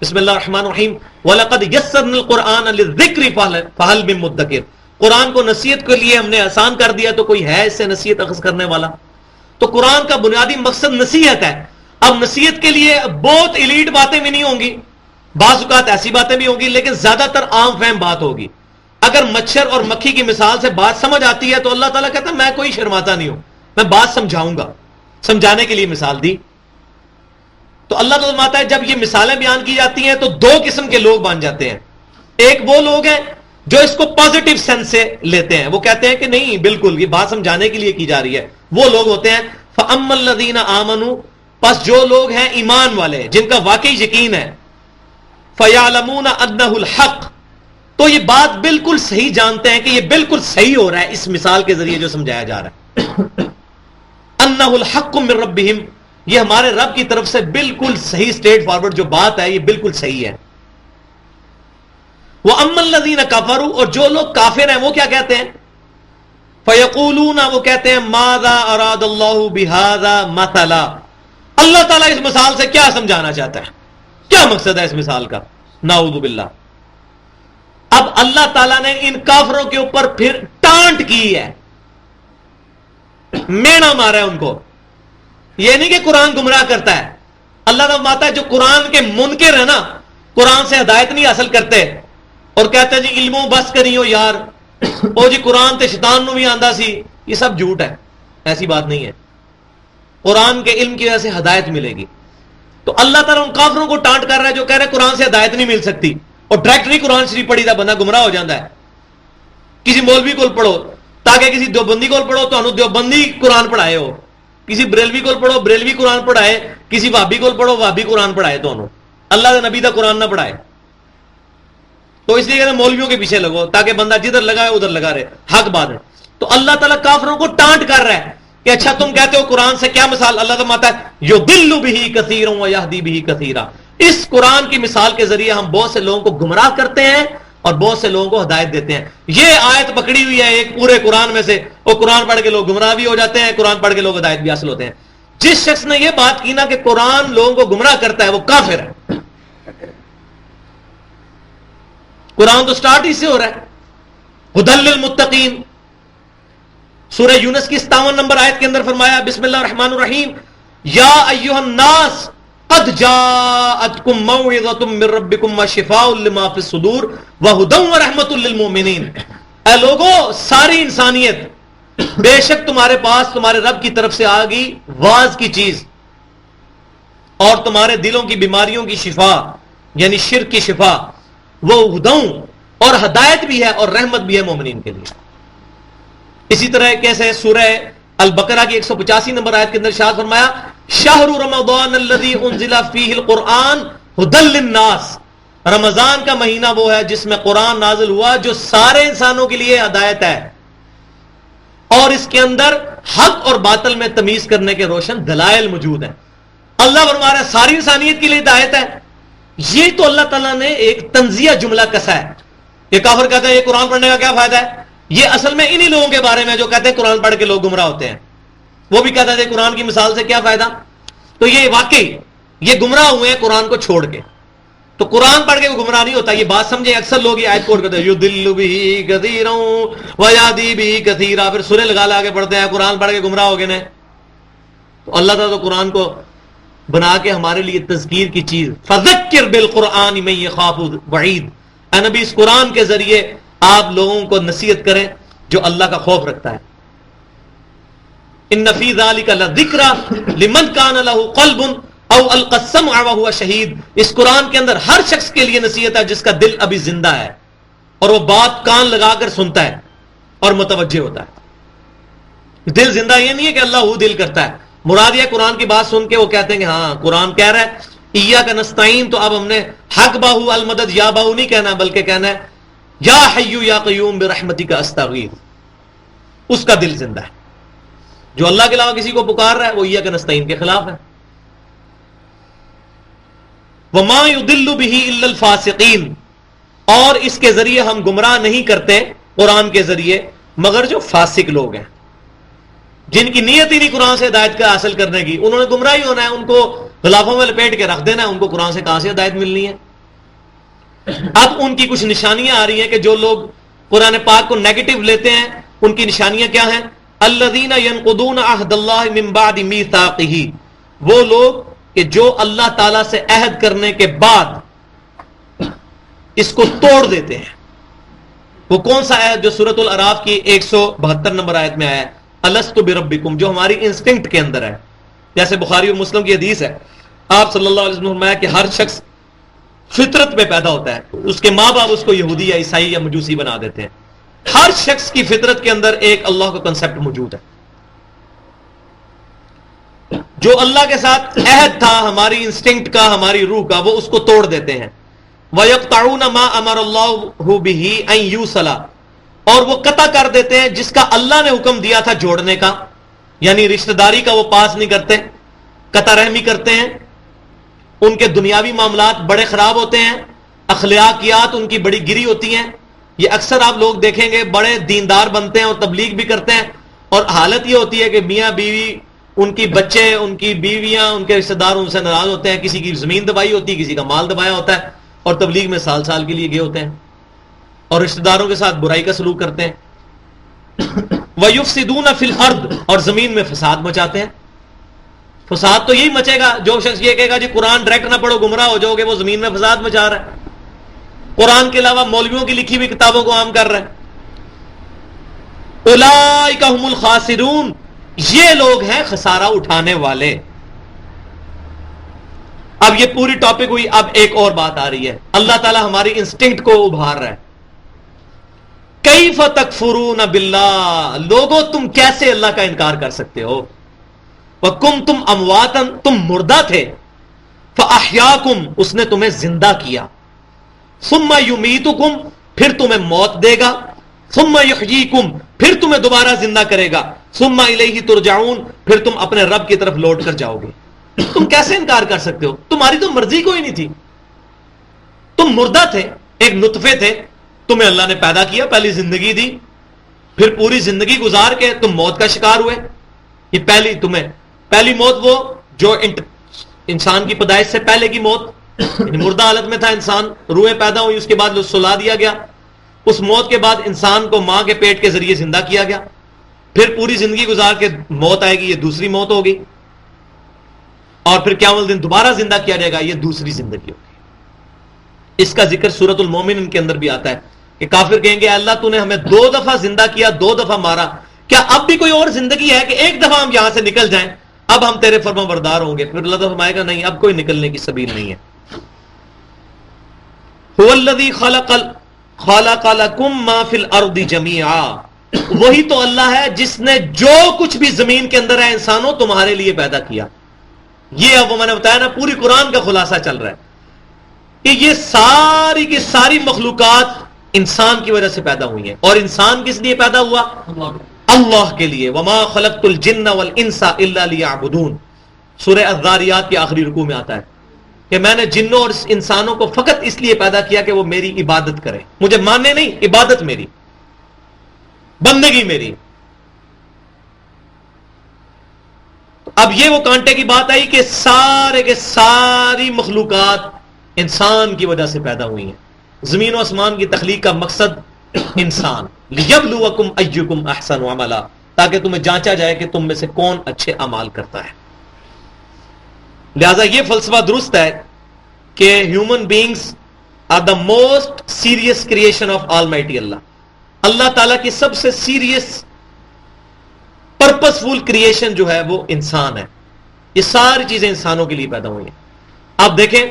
بسم اللہ الرحمن الرحیم وَلَقَدْ يَسَّرْنَا الْقُرْآنَ لِلذِّكْرِ فَهَلْ مِن مُدَّكِرٍ, قرآن کو نصیحت کے لیے ہم نے آسان کر دیا تو کوئی ہے اس سے نصیحت اخذ کرنے والا. تو قرآن کا بنیادی مقصد نصیحت ہے. اب نصیحت کے لیے بہت ایلیٹ باتیں بھی نہیں ہوں گی, بعض اوقات ایسی باتیں بھی ہوں گی, لیکن زیادہ تر عام فہم بات ہوگی. اگر مچھر اور مکھی کی مثال سے بات سمجھ آتی ہے تو اللہ تعالیٰ کہتا ہے میں کوئی شرماتا نہیں ہوں, میں بات سمجھاؤں گا. سمجھانے کے لیے مثال دی. تو اللہ تعالیٰ فرماتا ہے جب یہ مثالیں بیان کی جاتی ہیں تو 2 قسم کے لوگ بن جاتے ہیں. ایک وہ لوگ ہیں جو اس کو پازیٹیو سینس سے لیتے ہیں, وہ کہتے ہیں کہ نہیں بالکل یہ بات سمجھانے کے لیے کی جا رہی ہے. وہ لوگ ہوتے ہیں فَأَمَّا الَّذِينَ آمَنُوا, پس جو لوگ ہیں ایمان والے جن کا واقعی یقین ہے, فَيَعْلَمُونَ أَنَّهُ الْحَقُّ, تو یہ بات بالکل صحیح جانتے ہیں کہ یہ بالکل صحیح ہو رہا ہے اس مثال کے ذریعے جو سمجھایا جا رہا ہے. أَنَّهُ الْحَقُّ مِن رَبِّهِمْ, یہ ہمارے رب کی طرف سے بالکل صحیح اسٹریٹ فارورڈ جو بات ہے یہ بالکل صحیح ہے. وَأَمَّا الَّذِينَ كَفَرُوا, اور جو لوگ کافر ہیں وہ کیا کہتے ہیں؟ فَيَقُولُونَ وَيَقُولُونَ وہ کہتے ہیں مَاذَا أَرَادَ اللَّهُ بِهَذَا مَثَلًا اللہ تعالیٰ اس مثال سے کیا سمجھانا چاہتا ہے, کیا مقصد ہے اس مثال کا. نعوذ باللہ. اب اللہ تعالیٰ نے ان کافروں کے اوپر پھر ٹانٹ کی ہے, مینا مارا ہے ان کو. یہ نہیں کہ قرآن گمراہ کرتا ہے. اللہ تعالیٰ ماتا ہے جو قرآن کے منکر ہے نا, قرآن سے ہدایت نہیں حاصل کرتے اور کہتے ہیں جی علموں بس کریو یار, او جی قرآن تے شیطان نو بھی آندا سی, یہ سب جھوٹ ہے. ایسی بات نہیں ہے. قرآن کے علم کی وجہ سے ہدایت ملے گی. تو اللہ تعالیٰ ان کافروں کو ٹانٹ کر رہا ہے جو کہہ رہے ہیں قرآن سے ہدایت نہیں مل سکتی, اور ڈائریکٹلی قرآن شریف پڑھی دا بندہ گمراہ ہو جاتا ہے. کسی مولوی کو پڑھو, تاکہ کسی دیوبندی کو پڑھو تو دیوبندی قرآن پڑھائے ہو, کسی بریلوی کو پڑھو بریلوی قرآن پڑھائے, کسی وہابی کو پڑھو وہابی قرآن پڑھائے, تو اللہ کے نبی دا قرآن نہ پڑھائے. تو اس لیے کہتے ہیں مولویوں کے پیچھے لگو تاکہ بندہ جدھر لگا ہے ادھر لگا رہے. حق بات ہے. تو اللہ تعالیٰ کافروں کو ٹانٹ کر رہا ہے کہ اچھا تم کہتے ہو قرآن سے کیا مثال. اللہ تعالیٰ ہے یضل بہ کثیرا ویہدی بہ کثیرا. اس قرآن کی مثال کے ذریعے ہم بہت سے لوگوں کو گمراہ کرتے ہیں اور بہت سے لوگوں کو ہدایت دیتے ہیں. یہ آیت پکڑی ہوئی ہے ایک پورے قرآن میں سے, اور قرآن پڑھ کے لوگ گمراہ بھی ہو جاتے ہیں, قرآن پڑھ کے لوگ ہدایت بھی حاصل ہوتے ہیں. جس شخص نے یہ بات کی نا کہ قرآن لوگوں کو گمراہ کرتا ہے وہ کافر ہے. قرآن تو سٹارٹ ہی سے ہو رہا ہے ہدی للمتقین. سورہ یونس کی 57 نمبر آیت کے اندر فرمایا بسم اللہ الرحمن الرحیم یا ایھا الناس قد جاءتکم موعظۃ من ربکم وشفاء لما فی الصدور وہدی ورحمۃ للمؤمنین. اے لوگو, ساری انسانیت, بے شک تمہارے پاس تمہارے رب کی طرف سے آ گئی واز کی چیز, اور تمہارے دلوں کی بیماریوں کی شفا یعنی شرک کی شفا, وہ ہدوں اور ہدایت بھی ہے اور رحمت بھی ہے مومنین کے لیے. اسی طرح کیسے سورہ البقرہ کی 185 نمبر آیت کے اندر ارشاد فرمایا شہر رمضان الذی انزل فیہ القرآن ھدی للناس. رمضان کا مہینہ وہ ہے جس میں قرآن نازل ہوا جو سارے انسانوں کے لیے ہدایت ہے, اور اس کے اندر حق اور باطل میں تمیز کرنے کے روشن دلائل موجود ہیں. اللہ فرما رہا ہے ساری انسانیت کے لیے ہدایت ہے. یہ تو اللہ تعالیٰ نے ایک تنزیہ جملہ کسا ہے. یہ کافر کہتے ہیں یہ قرآن پڑھنے کا کیا فائدہ ہے, یہ اصل میں انہی لوگوں کے بارے میں جو کہتے ہیں قرآن پڑھ کے لوگ گمراہ ہوتے ہیں. وہ بھی کہتے ہیں قرآن کی مثال سے کیا فائدہ. تو یہ واقعی یہ گمراہ ہوئے ہیں قرآن کو چھوڑ کے. تو قرآن پڑھ کے وہ گمراہ نہیں ہوتا, یہ بات سمجھے. اکثر لوگ یہ آیت کوٹ کرتے ہیں یضل بہ کثیرا ویہدی بہ کثیرا, پھر سورے لگا لا کے پڑھتے ہیں قرآن پڑھ کے گمراہ ہو گئے نا. تو اللہ تعالیٰ تو قرآن کو بنا کے ہمارے لیے تذکیر کی چیز, فذکر بالقرآن من یخاف وعید. اے نبی اس قرآن کے ذریعے آپ لوگوں کو نصیحت کریں جو اللہ کا خوف رکھتا ہے. ان فی ذلک لذکرا لمن کان لہ قلب او القى السمع وهو شہید. اس قرآن کے اندر ہر شخص کے لیے نصیحت ہے جس کا دل ابھی زندہ ہے اور وہ بات کان لگا کر سنتا ہے اور متوجہ ہوتا ہے. دل زندہ یہ نہیں ہے کہ اللہ وہ دل کرتا ہے, مراد یہ قرآن کی بات سن کے وہ کہتے ہیں کہ ہاں قرآن کہہ رہا ہے ایاک نستعین, تو اب ہم نے حق باہو المدد یا باہو نہیں کہنا بلکہ کہنا ہے یا حی یا قیوم برحمتک استغیث. اس کا دل زندہ ہے. جو اللہ کے علاوہ کسی کو پکار رہا ہے وہ ایاک نستعین کے خلاف ہے. وما یضل بہ الا الفاسقین, اور اس کے ذریعے ہم گمراہ نہیں کرتے قرآن کے ذریعے مگر جو فاسق لوگ ہیں, جن کی نیت ہی نہیں قرآن سے ہدایت کا حاصل کرنے کی. انہوں نے گمراہی ہونا ہے, ان کو غلافوں میں لپیٹ کے رکھ دینا ہے, ان کو قرآن سے کہاں سے ہدایت ملنی ہے. اب ان کی کچھ نشانیاں آ رہی ہیں کہ جو لوگ قرآن پاک کو نیگیٹو لیتے ہیں ان کی نشانیاں کیا ہیں. الذین ینقضون عہد اللہ من بعد میثاقہ, وہ لوگ کہ جو اللہ تعالیٰ سے عہد کرنے کے بعد اس کو توڑ دیتے ہیں. وہ کون سا عہد جو سورۃ الاعراف کی 172 نمبر آیت میں آیا ہے الست بربکم, جو ہماری انسٹنکٹ کے اندر ہے. جیسے بخاری اور مسلم کی حدیث ہے, آپ صلی اللہ علیہ وسلم نے فرمایا کہ ہر شخص فطرت میں پیدا ہوتا ہے, اس کے ماں باپ اس کو یہودی یا عیسائی یا مجوسی بنا دیتے ہیں. ہر شخص کی فطرت کے اندر ایک اللہ کا کنسپٹ موجود ہے. جو اللہ کے ساتھ عہد تھا ہماری انسٹنکٹ کا, ہماری روح کا, وہ اس کو توڑ دیتے ہیں. وَيَقْطَعُونَ مَا أَمَرَ اللَّهُ بِهِ أَن يُوصَلَ, اور وہ قطع کر دیتے ہیں جس کا اللہ نے حکم دیا تھا جوڑنے کا, یعنی رشتہ داری کا وہ پاس نہیں کرتے, قطع رحمی کرتے ہیں. ان کے دنیاوی معاملات بڑے خراب ہوتے ہیں, اخلاقیات ان کی بڑی گری ہوتی ہیں. یہ اکثر آپ لوگ دیکھیں گے بڑے دیندار بنتے ہیں اور تبلیغ بھی کرتے ہیں, اور حالت یہ ہوتی ہے کہ میاں بیوی، ان کی بچے، ان کی بیویاں، ان کے رشتہ دار ان سے ناراض ہوتے ہیں، کسی کی زمین دبائی ہوتی ہے، کسی کا مال دبایا ہوتا ہے، اور تبلیغ میں سال سال کے لیے گئے ہوتے ہیں اور رشتہ داروں کے ساتھ برائی کا سلوک کرتے ہیں۔ وَيُفْسِدُونَ فِي الْأَرْضِ، اور زمین میں فساد مچاتے ہیں۔ فساد تو یہی مچے گا، جو شخص یہ کہے گا جی قرآن ڈائریکٹ نہ پڑھو گمراہ ہو جاؤ گے، وہ زمین میں فساد مچا رہا ہے، قرآن کے علاوہ مولویوں کی لکھی ہوئی کتابوں کو عام کر رہا ہے۔ اولئک ھم الخاسرون، یہ لوگ ہیں خسارہ اٹھانے والے۔ اب یہ پوری ٹاپک ہوئی، اب ایک اور بات آ رہی ہے، اللہ تعالی ہماری انسٹنکٹ کو ابھار رہا ہے۔ کیف تکفرون باللہ، لوگوں تم کیسے اللہ کا انکار کر سکتے ہو؟ وکنتم امواتا، تم مردہ تھے، فاحیاکم، اس نے تمہیں زندہ کیا، ثم یمیتکم، پھر تمہیں موت دے گا، ثم یحییکم، پھر تمہیں دوبارہ زندہ کرے گا، ثم الیہ ترجعون، پھر تم اپنے رب کی طرف لوٹ کر جاؤ گے۔ تم کیسے انکار کر سکتے ہو؟ تمہاری تو مرضی کوئی نہیں تھی، تم مردہ تھے، ایک نطفے تھے، تمہیں اللہ نے پیدا کیا، پہلی زندگی دی، پھر پوری زندگی گزار کے تم موت کا شکار ہوئے۔ یہ پہلی موت وہ جو انسان کی پیدائش سے پہلے کی موت، یعنی مردہ حالت میں تھا انسان، روحیں پیدا ہوئی، اس کے بعد سلا دیا گیا، اس موت کے بعد انسان کو ماں کے پیٹ کے ذریعے زندہ کیا گیا، پھر پوری زندگی گزار کے موت آئے گی، یہ دوسری موت ہوگی، اور پھر قیامت دن دوبارہ زندہ کیا جائے گا، یہ دوسری زندگی ہوگی۔ اس کا ذکر سورۃ المومن کے اندر بھی آتا ہے کہ کافر کہیں گے اللہ تو نے ہمیں 2 دفعہ زندہ کیا، 2 دفعہ مارا، کیا اب بھی کوئی اور زندگی ہے کہ ایک دفعہ ہم یہاں سے نکل جائیں، اب ہم تیرے فرما بردار ہوں گے؟ پھر اللہ تعالیٰ فرمائے گا نہیں، اب کوئی نکلنے کی سبیل نہیں ہے۔ هو الذی خلق لکم ما فی الارض جمیعا، وہی تو اللہ ہے جس نے جو کچھ بھی زمین کے اندر ہے انسانوں تمہارے لیے پیدا کیا۔ یہ اب میں نے بتایا نا، پوری قرآن کا خلاصہ چل رہا ہے کہ یہ ساری کی ساری مخلوقات انسان کی وجہ سے پیدا ہوئی ہیں، اور انسان کس لیے پیدا ہوا؟ اللہ کے لیے۔ وما خلقت الجن والانس الا لیعبدون، سورہ الذاریات کے آخری رکوع میں آتا ہے کہ میں نے جنوں اور انسانوں کو فقط اس لیے پیدا کیا کہ وہ میری عبادت کریں، مجھے ماننے نہیں، عبادت میری، بندگی میری۔ اب یہ وہ کانٹے کی بات آئی کہ سارے کے ساری مخلوقات انسان کی وجہ سے پیدا ہوئی ہیں۔ زمین و آسمان کی تخلیق کا مقصد انسان، لیبلوکم ایکم احسن عملا، تاکہ تمہیں جانچا جائے کہ تم میں سے کون اچھے اعمال کرتا ہے۔ لہذا یہ فلسفہ درست ہے کہ human beings are the most serious creation of Almighty Allah, اللہ تعالیٰ کی سب سے سیریس پرپس فل کریشن جو ہے وہ انسان ہے۔ یہ ساری چیزیں انسانوں کے لیے پیدا ہوئی ہیں۔ آپ دیکھیں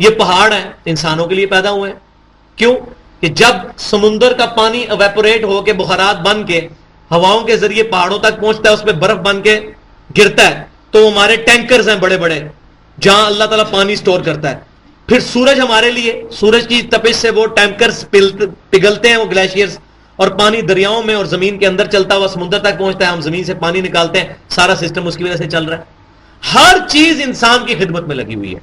یہ پہاڑ ہیں انسانوں کے لیے پیدا ہوئے ہیں، کیوں کہ جب سمندر کا پانی ایویپوریٹ ہو کے بخارات بن کے ہواؤں کے ذریعے پہاڑوں تک پہنچتا ہے، اس پہ برف بن کے گرتا ہے، تو ہمارے ٹینکرز ہیں بڑے بڑے جہاں اللہ تعالیٰ پانی سٹور کرتا ہے۔ پھر سورج ہمارے لیے، سورج کی تپش سے وہ ٹینکرز پگھلتے ہیں، وہ گلیشیئرز، اور پانی دریاؤں میں اور زمین کے اندر چلتا ہوا سمندر تک پہنچتا ہے، ہم زمین سے پانی نکالتے ہیں، سارا سسٹم اس کی وجہ سے چل رہا ہے۔ ہر چیز انسان کی خدمت میں لگی ہوئی ہے۔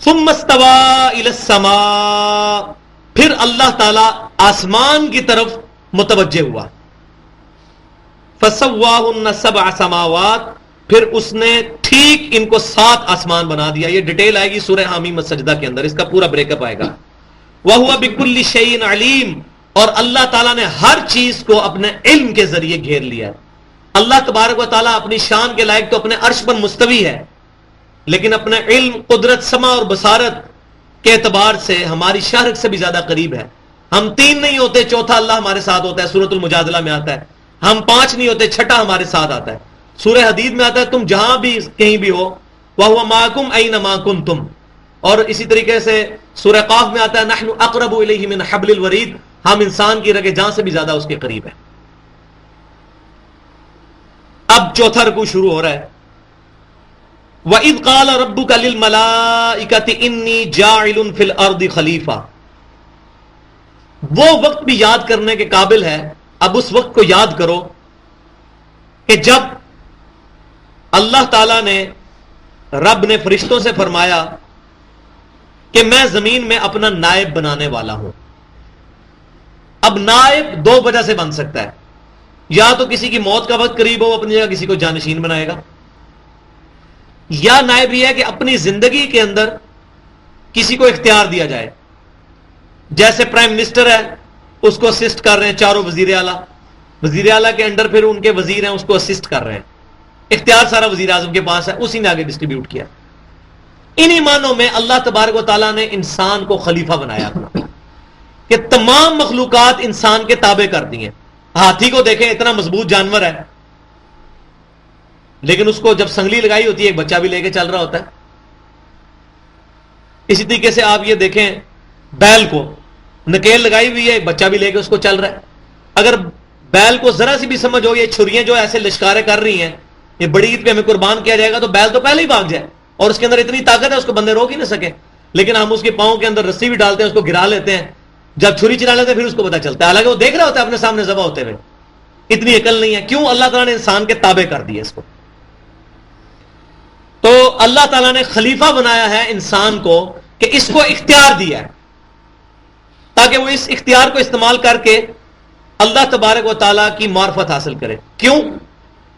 ثم استوى الى السماء، پھر اللہ تعالیٰ آسمان کی طرف متوجہ ہوا۔ فسواهن 7 سماوات، پھر اس نے ٹھیک ان کو 7 آسمان بنا دیا۔ یہ ڈیٹیل آئے گی سورہ حامیم السجدہ کے اندر، اس کا پورا بریک اپ آئے گا۔ وَهُوَ بِكُلِّ شَيْءٍ عَلِيمٌ، اور اللہ تعالیٰ نے ہر چیز کو اپنے علم کے ذریعے گھیر لیا ہے۔ اللہ تبارک و تعالیٰ اپنی شان کے لائق تو اپنے عرش پر مستوی ہے، لیکن اپنے علم، قدرت، سمع اور بصارت کے اعتبار سے ہماری شہرت سے بھی زیادہ قریب ہے۔ ہم 3 نہیں ہوتے، چوتھا اللہ ہمارے ساتھ ہوتا ہے، سورۃ المجادلہ میں آتا ہے۔ ہم 5 نہیں ہوتے، چھٹا ہمارے ساتھ آتا ہے۔ سورہ حدید میں آتا ہے تم جہاں بھی کہیں بھی ہو، وَهُوَ مَعَكُمْ أَيْنَمَا كُنْتُمْ، اور اسی طریقے سے سورہ قاف میں آتا ہے نحن اقرب الیہ من حبل الورید، ہم انسان کی رگ جان سے بھی زیادہ اس کے قریب ہیں۔ اب چوتھا رکوع شروع ہو رہا ہے۔ وَإِذْ قَالَ رَبُّكَ لِلْمَلَائِكَةِ إِنِّي جَاعِلٌ فِي الْأَرْضِ خَلِيفَةً، وہ وقت بھی یاد کرنے کے قابل ہے۔ اب اس وقت کو یاد کرو کہ جب اللہ تعالیٰ نے، رب نے فرشتوں سے فرمایا کہ میں زمین میں اپنا نائب بنانے والا ہوں۔ اب نائب دو وجہ سے بن سکتا ہے، یا تو کسی کی موت کا وقت قریب ہو، اپنی جگہ کسی کو جانشین بنائے گا، یا نائب یہ ہے کہ اپنی زندگی کے اندر کسی کو اختیار دیا جائے، جیسے پرائم منسٹر ہے اس کو اسسٹ کر رہے ہیں چاروں وزیر اعلیٰ، وزیر اعلیٰ کے انڈر پھر ان کے وزیر ہیں اس کو اسسٹ کر رہے ہیں، اختیار سارا وزیر اعظم کے پاس ہے، اسی نے آگے ڈسٹریبیوٹ کیا۔ انہی معنوں میں اللہ تبارک و تعالیٰ نے انسان کو خلیفہ بنایا کہ تمام مخلوقات انسان کے تابع کر دی ہیں۔ ہاتھی کو دیکھیں، اتنا مضبوط جانور ہے، لیکن اس کو جب سنگلی لگائی ہوتی ہے ایک بچہ بھی لے کے چل رہا ہوتا ہے۔ اسی طریقے سے آپ یہ دیکھیں بیل کو، نکیل لگائی ہوئی ہے، ایک بچہ بھی لے کے اس کو چل رہا ہے۔ اگر بیل کو ذرا سی بھی سمجھ ہو یہ چھریاں جو ایسے لشکارے کر رہی ہیں یہ بڑی عید پہ ہمیں قربان کیا جائے گا، تو بیل تو پہلے ہی بھاگ جائے، اور اس کے اندر اتنی طاقت ہے اس کو بندے روک ہی نہ سکے، لیکن ہم اس کے پاؤں کے اندر رسی بھی ڈالتے ہیں، اس کو گرا لیتے ہیں، جب چھری چلا لیتے ہیں پھر اس کو پتا چلتا ہے، حالانکہ وہ دیکھ رہا ہوتا ہے اپنے سامنے ذبح ہوتے ہوئے۔ اتنی عقل نہیں ہے، کیوں؟ اللہ تعالیٰ نے انسان کے تابع کر دیا اس کو۔ تو اللہ تعالیٰ نے خلیفہ بنایا ہے انسان کو کہ اس کو اختیار دیا ہے تاکہ وہ اس اختیار کو استعمال کر کے اللہ تبارک و تعالیٰ کی معرفت حاصل کرے۔ کیوں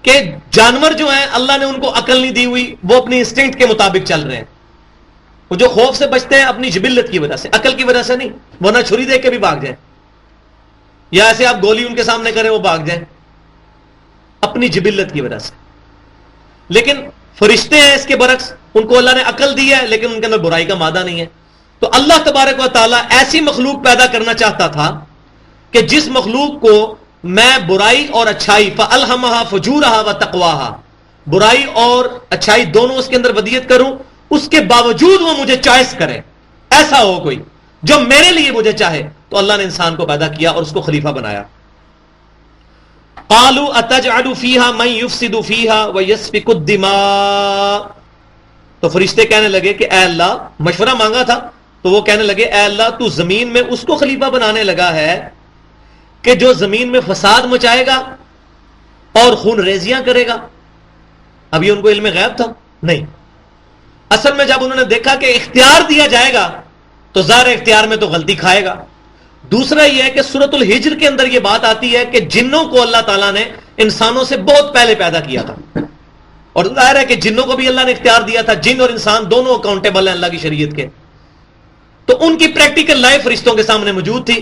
کہ جانور جو ہیں اللہ نے ان کو عقل نہیں دی ہوئی، وہ اپنی انسٹنکٹ کے مطابق چل رہے ہیں، وہ جو خوف سے بچتے ہیں اپنی جبلت کی وجہ سے، عقل کی وجہ سے نہیں، ورنہ چھری دیکھ کے بھی بھاگ جائیں، یا ایسے آپ گولی ان کے سامنے کریں وہ بھاگ جائیں، اپنی جبلت کی وجہ سے۔ لیکن فرشتے ہیں اس کے برعکس، ان کو اللہ نے عقل دی ہے لیکن ان کے اندر برائی کا مادہ نہیں ہے۔ تو اللہ تبارک و تعالیٰ ایسی مخلوق پیدا کرنا چاہتا تھا کہ جس مخلوق کو میں برائی اور اچھائی فَأَلْهَمَهَا فُجُورَهَا وَتَقْوَاهَا، برائی اور اچھائی دونوں اس کے اندر ودیت کروں، اس کے باوجود وہ مجھے چوائس کرے، ایسا ہو کوئی جو میرے لیے مجھے چاہے۔ تو اللہ نے انسان کو پیدا کیا اور اس کو خلیفہ بنایا۔ قالوا اتجعل فيها من يفسد فيها ويسفك الدماء، تو فرشتے کہنے لگے کہ اے اللہ، مشورہ مانگا تھا تو وہ کہنے لگے اے اللہ تو زمین میں اس کو خلیفہ بنانے لگا ہے کہ جو زمین میں فساد مچائے گا اور خون ریزیاں کرے گا۔ اب یہ ان کو علم غیب تھا؟ نہیں، اصل میں جب انہوں نے دیکھا کہ اختیار دیا جائے گا تو ظاہر اختیار میں تو غلطی کھائے گا۔ دوسرا یہ ہے کہ سورۃ الحجر کے اندر یہ بات آتی ہے کہ جنوں کو اللہ تعالیٰ نے انسانوں سے بہت پہلے پیدا کیا تھا، اور ظاہر ہے کہ جنوں کو بھی اللہ نے اختیار دیا تھا، جن اور انسان دونوں اکاؤنٹیبل ہیں اللہ کی شریعت کے، تو ان کی پریکٹیکل لائف فرشتوں کے سامنے موجود تھی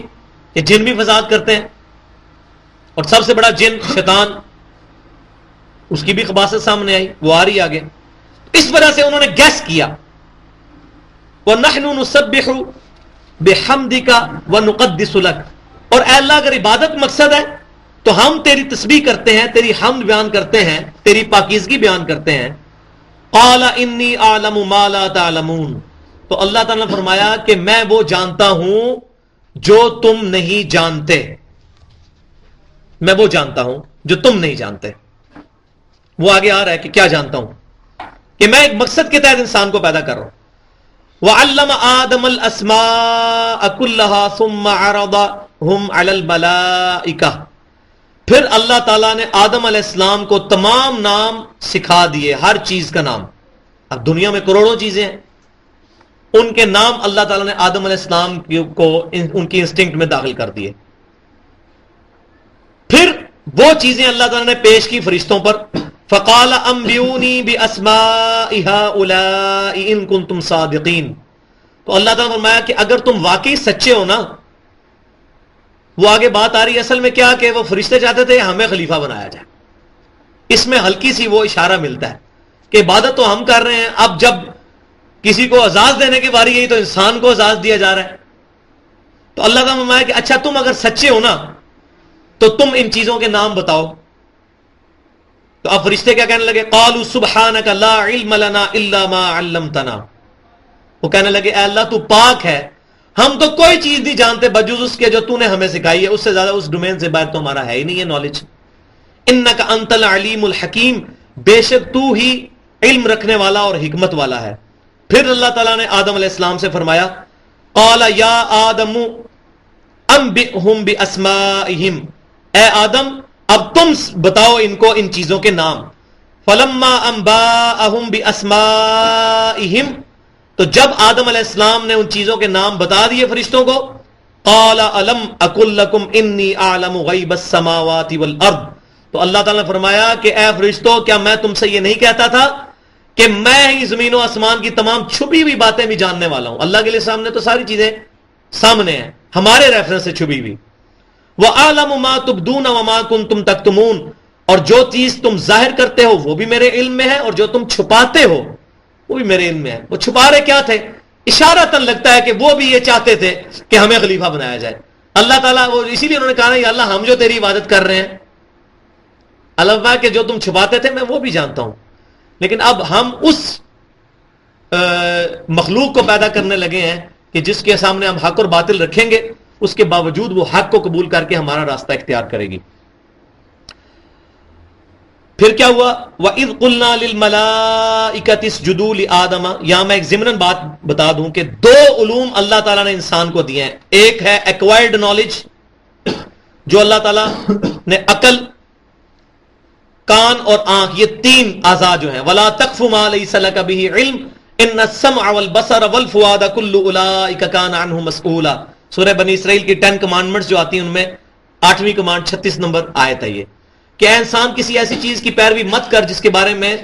کہ جن بھی فساد کرتے ہیں، اور سب سے بڑا جن شیطان، اس کی بھی خباثت سامنے آئی، وہ آ رہی آگے۔ اس وجہ سے انہوں نے گیس کیا، وَنَحْنُ نُسَبِّحُ بِحَمْدِكَ وَنُقَدِّسُ لَكَ، اور اے اللہ اگر عبادت مقصد ہے تو ہم تیری تسبیح کرتے ہیں، تیری حمد بیان کرتے ہیں، تیری پاکیزگی بیان کرتے ہیں۔ قَالَ إِنِّي أَعْلَمُ مَا لَا تَعْلَمُونَ، تو اللہ تعالیٰ نے فرمایا کہ میں وہ جانتا ہوں جو تم نہیں جانتے، میں وہ جانتا ہوں جو تم نہیں جانتے۔ وہ آگے آ رہا ہے کہ کیا جانتا ہوں، کہ میں ایک مقصد کے تحت انسان کو پیدا کر رہا ہوں۔ وَعَلَّمَ آدَمَ الْأَسْمَاءَ كُلَّهَا ثُمَّ عَرَضَهُمْ عَلَى الْمَلَائِكَةِ، پھر اللہ تعالیٰ نے آدم علیہ السلام کو تمام نام سکھا دیے، ہر چیز کا نام۔ اب دنیا میں کروڑوں چیزیں ہیں، ان کے نام اللہ تعالیٰ نے آدم علیہ السلام کو ان کی انسٹنکٹ میں داخل کر دیے۔ پھر وہ چیزیں اللہ تعالیٰ نے پیش کی فرشتوں پر، فَقَالَ أَنبِئُونِي بِأَسْمَاءِ هَؤُلَاءِ إِن كُنتُمْ صَادِقِينَ، تو اللہ تعالیٰ نے فرمایا کہ اگر تم واقعی سچے ہو نا، وہ آگے بات آ رہی ہے اصل میں کیا کہ وہ فرشتے چاہتے تھے ہمیں خلیفہ بنایا جائے، اس میں ہلکی سی وہ اشارہ ملتا ہے کہ عبادت تو ہم کر رہے ہیں، اب جب کسی کو اعزاز دینے کی باری گئی تو انسان کو اعزاز دیا جا رہا ہے۔ تو اللہ تعالیٰ نے فرمایا کہ اچھا تم اگر سچے ہو نا تو تم ان چیزوں کے نام بتاؤ۔ تو اب فرشتے کیا کہنے لگے؟ قالوا سبحانک لا علم لنا الا ما علمتنا، وہ کہنے لگے اے اللہ تو پاک ہے، ہم تو کوئی چیز نہیں جانتے بجز اس کے جو تو نے ہمیں سکھائی ہے، اس سے زیادہ اس ڈومین سے باہر تو ہمارا ہے ہی نہیں ہے نالج۔ انک انت العلیم الحکیم، بے شک تو ہی علم رکھنے والا اور حکمت والا ہے۔ پھر اللہ تعالیٰ نے آدم علیہ السلام سے فرمایا قال یا آدم انبئہم باسمائہم، اے آدم اب تم بتاؤ ان کو ان چیزوں کے نام۔ فلما انباءہم باسمائہم، تو جب آدم علیہ السلام نے ان چیزوں کے نام بتا دیے فرشتوں کو، قال الم اقل لکم انی اعلم غیب السماوات والارض. تو اللہ تعالیٰ نے فرمایا کہ اے فرشتوں کیا میں تم سے یہ نہیں کہتا تھا کہ میں ہی زمین و آسمان کی تمام چھپی ہوئی باتیں بھی جاننے والا ہوں. اللہ کے لیے سامنے تو ساری چیزیں سامنے ہیں, ہمارے ریفرنس سے چھپی ہوئی. وَأَعْلَمُ مَا تُبْدُونَ وَمَا كُنْتُمْ تَكْتُمُونَ, اور جو چیز تم ظاہر کرتے ہو وہ بھی میرے علم میں ہے, اور جو تم چھپاتے ہو وہ بھی میرے علم میں ہے. وہ چھپا رہے کیا تھے؟ اشارتاً لگتا ہے کہ وہ بھی یہ چاہتے تھے کہ ہمیں خلیفہ بنایا جائے. اللہ تعالیٰ وہ اسی لیے انہوں نے کہا یا اللہ ہم جو تیری عبادت کر رہے ہیں, اللہ کہ جو تم چھپاتے تھے میں وہ بھی جانتا ہوں, لیکن اب ہم اس مخلوق کو پیدا کرنے لگے ہیں کہ جس کے سامنے ہم حق اور باطل رکھیں گے, اس کے باوجود وہ حق کو قبول کر کے ہمارا راستہ اختیار کرے گی. پھر کیا ہوا؟ وَإِذْ قُلْنَا لِلْمَلَائِكَةِ اسْجُدُوا لِآدَمَ. یہاں میں ایک ضمناً بات بتا دوں کہ دو علوم اللہ تعالیٰ نے انسان کو دیے ہیں. ایک ہے ایکوائرڈ نالج, جو اللہ تعالیٰ نے عقل, کان اور آنکھ, یہ تین اعضاء جو ہیں, وَلَا تَقْفُ مَا لَيْسَ لَكَ بِهِ عِلْمٌ إِنَّ السَّمْعَ وَالْبَصَرَ وَالْفُؤَادَ كُلُّ أُولَئِكَ كَانَ عَنْهُ مسئولا. سورہ بنی اسرائیل کی 10 کمانڈمنٹس جو آتی ہیں ان میں 8ویں کمانڈ 36 نمبر آیت ہے یہ, کہ اے انسان کسی ایسی چیز کی پیروی مت کر جس کے بارے میں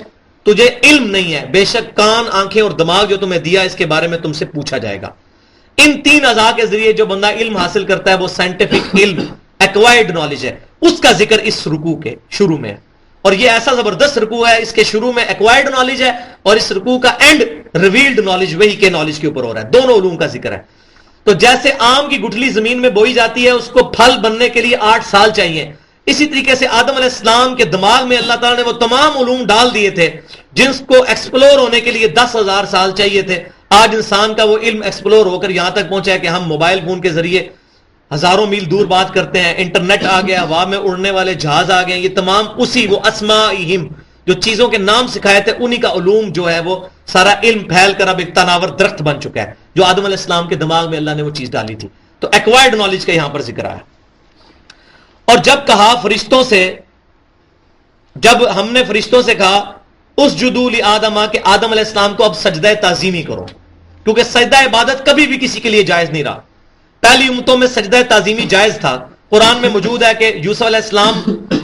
تجھے علم نہیں ہے, بے شک کان, آنکھیں اور دماغ جو تمہیں دیا اس کے بارے میں تم سے پوچھا جائے گا. ان تین اعضاء کے ذریعے جو بندہ علم حاصل کرتا ہے وہ سائنٹیفک علم, ایکوائرڈ نالج ہے. اس کا ذکر اس رکوع کے شروع میں ہے, اور یہ ایسا زبردست رکوع ہے, اس کے شروع میں ایکوائرڈ نالج ہے اور اس رکوع کا اینڈ ریویلڈ نالج, وہی کے نالج کے اوپر ہو رہا ہے. دونوں علوم کا ذکر ہے. تو جیسے آم کی گٹھلی زمین میں بوئی جاتی ہے, اس کو پھل بننے کے لیے 8 سال چاہیے, اسی طریقے سے آدم علیہ السلام کے دماغ میں اللہ تعالیٰ نے وہ تمام علوم ڈال دیے تھے جن کو ایکسپلور ہونے کے لیے 10,000 سال چاہیے تھے. آج انسان کا وہ علم ایکسپلور ہو کر یہاں تک پہنچا ہے کہ ہم موبائل فون کے ذریعے ہزاروں میل دور بات کرتے ہیں, انٹرنیٹ آ گیا, ہوا میں اڑنے والے جہاز آ گئے. یہ تمام اسی وہ اسمائہم, جو چیزوں کے نام سکھائے تھے, انہی کا علوم جو ہے وہ سارا علم پھیل کر اب ایک تناور درخت بن چکا ہے, جو آدم علیہ السلام کے دماغ میں اللہ نے وہ چیز ڈالی تھی. تو ایکوائرڈ نالج کا یہاں پر ذکر آیا. اور جب کہا فرشتوں سے, جب ہم نے فرشتوں سے کہا اسجدوا لآدم, کہ آدم علیہ السلام کو اب سجدہ تعظیمی کرو, کیونکہ سجدہ عبادت کبھی بھی کسی کے لیے جائز نہیں رہا. پہلی امتوں میں سجدہ تعظیمی جائز تھا. قرآن میں موجود ہے کہ یوسف علیہ السلام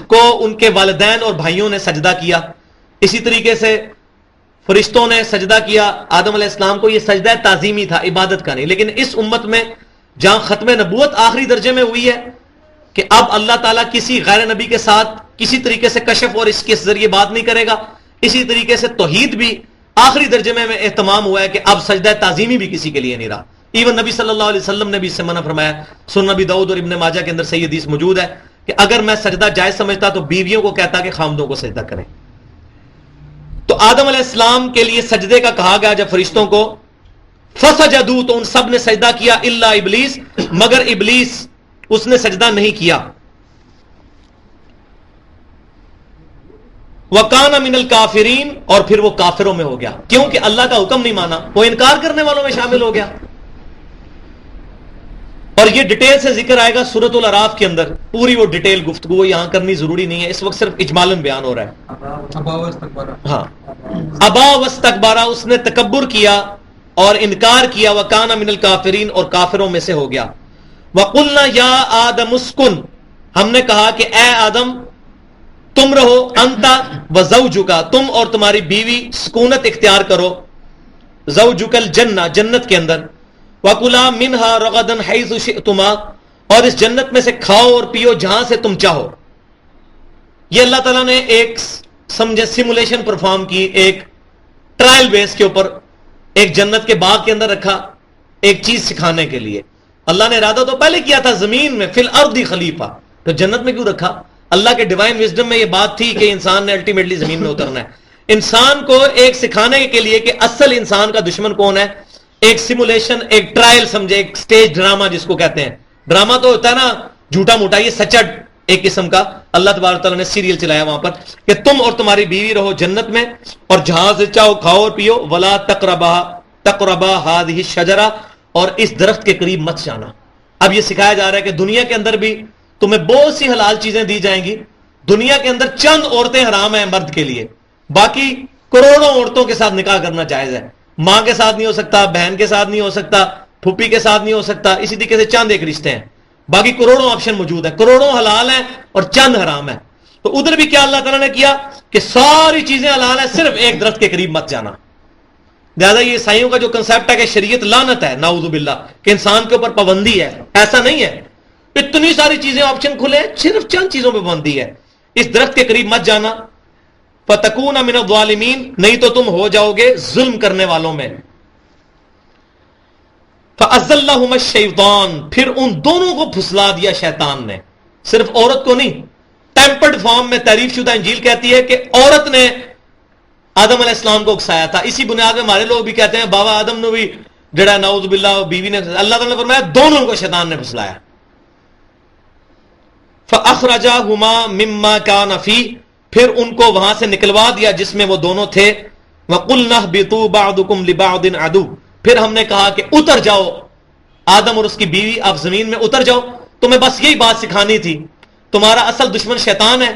کو ان کے والدین اور بھائیوں نے سجدہ کیا, اسی طریقے سے فرشتوں نے سجدہ کیا آدم علیہ السلام کو. یہ سجدہ تعظیمی تھا, عبادت کا نہیں. لیکن اس امت میں جہاں ختم نبوت آخری درجے میں ہوئی ہے کہ اب اللہ تعالیٰ کسی غیر نبی کے ساتھ کسی طریقے سے کشف اور اس کے ذریعے بات نہیں کرے گا, اسی طریقے سے توحید بھی آخری درجے میں اہتمام ہوا ہے کہ اب سجدہ تعظیمی بھی کسی کے لیے نہیں رہا. ایون نبی صلی اللہ علیہ وسلم نے بھی اس سے منع فرمایا. سنن نبی داؤد اور ابن ماجہ کے اندر صحیح حدیث موجود ہے کہ اگر میں سجدہ جائز سمجھتا تو بیویوں کو کہتا کہ خامدوں کو سجدہ کریں. تو آدم علیہ السلام کے لیے سجدے کا کہا گیا جب فرشتوں کو, فسجدوا, تو ان سب نے سجدہ کیا, الا ابلیس, مگر ابلیس, اس نے سجدہ نہیں کیا. وَكَانَ مِنَ الْكَافِرِينَ, اور پھر وہ کافروں میں ہو گیا, کیونکہ اللہ کا حکم نہیں مانا, وہ انکار کرنے والوں میں شامل ہو گیا. اور یہ ڈیٹیل سے ذکر آئے گا سورۃ الاعراف کے اندر, پوری وہ ڈیٹیل گفتگو یہاں کرنی ضروری نہیں ہے, اس وقت صرف اجمالاً بیان ہو رہا ہے. ہاں, ابا واستکبارا, اس نے تکبر کیا اور انکار کیا. وَكَانَ مِنَ الْكَافِرِينَ, اور کافروں میں سے ہو گیا. وَقُلْنَا يَا آدَمُ اسْكُنْ, ہم نے کہا کہ اے آدم تم رہو, انتا وزوجکا, تم اور تمہاری بیوی سکونت اختیار کرو, زوجک الجنہ, جنت کے اندر. وَكُلَا مِنْهَا رَغَدًا حَيْثُ شِئْتُمَا, اور اس جنت میں سے کھاؤ اور پیو جہاں سے تم چاہو. یہ اللہ تعالیٰ نے ایک سمجھے سیمولیشن پرفارم کی, ایک ٹرائل بیس کے اوپر ایک جنت کے باغ کے اندر رکھا, ایک چیز سکھانے کے لیے. اللہ نے ارادہ تو پہلے کیا تھا زمین میں فی الارض خلیفہ, تو جنت میں کیوں رکھا؟ اللہ کے ڈیوائن وزڈم میں یہ بات تھی کہ انسان نے الٹیمیٹلی زمین میں اترنا ہے. انسان کو ایک سکھانے کے لیے کہ اصل انسان کا دشمن کون ہے, ایک سیمولیشن, ایک ٹرائل سمجھے, ایک سٹیج ڈراما جس کو کہتے ہیں. ڈراما تو ہوتا ہے نا جھوٹا موٹا, یہ سچا ایک قسم کا اللہ تبارک تعالیٰ نے سیریل چلایا وہاں پر کہ تم اور تمہاری بیوی رہو جنت میں اور جہاں سے چاہو کھاؤ اور پیو. ولا تقربا هذه الشجرہ, اور اس درخت کے قریب مت جانا. اب یہ سکھایا جا رہا ہے کہ دنیا کے اندر بھی تمہیں بہت سی حلال چیزیں دی جائیں گی. دنیا کے اندر چند عورتیں حرام ہیں مرد کے لیے, باقی کروڑوں عورتوں کے ساتھ نکاح کرنا جائز ہے. ماں کے ساتھ نہیں ہو سکتا, بہن کے ساتھ نہیں ہو سکتا, پھوپھی کے ساتھ نہیں ہو سکتا، اسی طریقے سے چند ایک رشتے ہیں، باقی کروڑوں آپشن موجود ہیں، کروڑوں حلال ہیں اور چند حرام ہیں. تو ادھر بھی کیا اللہ تعالیٰ نے کیا کہ ساری چیزیں حلال ہیں، صرف ایک درخت کے قریب مت جانا. لہٰذا یہ عیسائیوں کا جو کنسیپٹ ہے کہ شریعت لعنت ہے، نعوذ باللہ، کہ انسان کے اوپر پابندی ہے، ایسا نہیں ہے. اتنی ساری چیزیں آپشن کھلے ہیں، صرف چند چیزوں پہ پابندی ہے. اس درخت کے قریب مت جانا، فَتَكُونَ مِنَ الظَّالِمِينَ، نہیں تو تم ہو جاؤ گے ظلم کرنے والوں میں. فَأَزَّلَّهُمَ الشَّيْطَانُ، پھر ان دونوں کو پھسلا دیا شیطان نے، صرف عورت کو نہیں. ٹیمپرڈ فارم میں تعریف شدہ انجیل کہتی ہے کہ عورت نے آدم علیہ السلام کو اکسایا تھا. اسی بنیاد میں ہمارے لوگ بھی کہتے ہیں بابا آدم نے بھی جڑا نعوذ باللہ بیوی نے، اللہ تعالیٰ نے فرمایا دونوں کو شیطان نے پھسلایا. فَأَخْرَجَاهُمَا مِمَّا كَانَ فِيهِ، پھر ان کو وہاں سے نکلوا دیا جس میں وہ دونوں تھے. وَقُلْنَا اهْبِطُوا بَعْضُكُمْ لِبَعْضٍ عَدُوٌّ، پھر ہم نے کہا کہ اتر جاؤ، آدم اور اس کی بیوی آپ زمین میں اتر جاؤ. تمہیں بس یہی بات سکھانی تھی، تمہارا اصل دشمن شیطان ہے،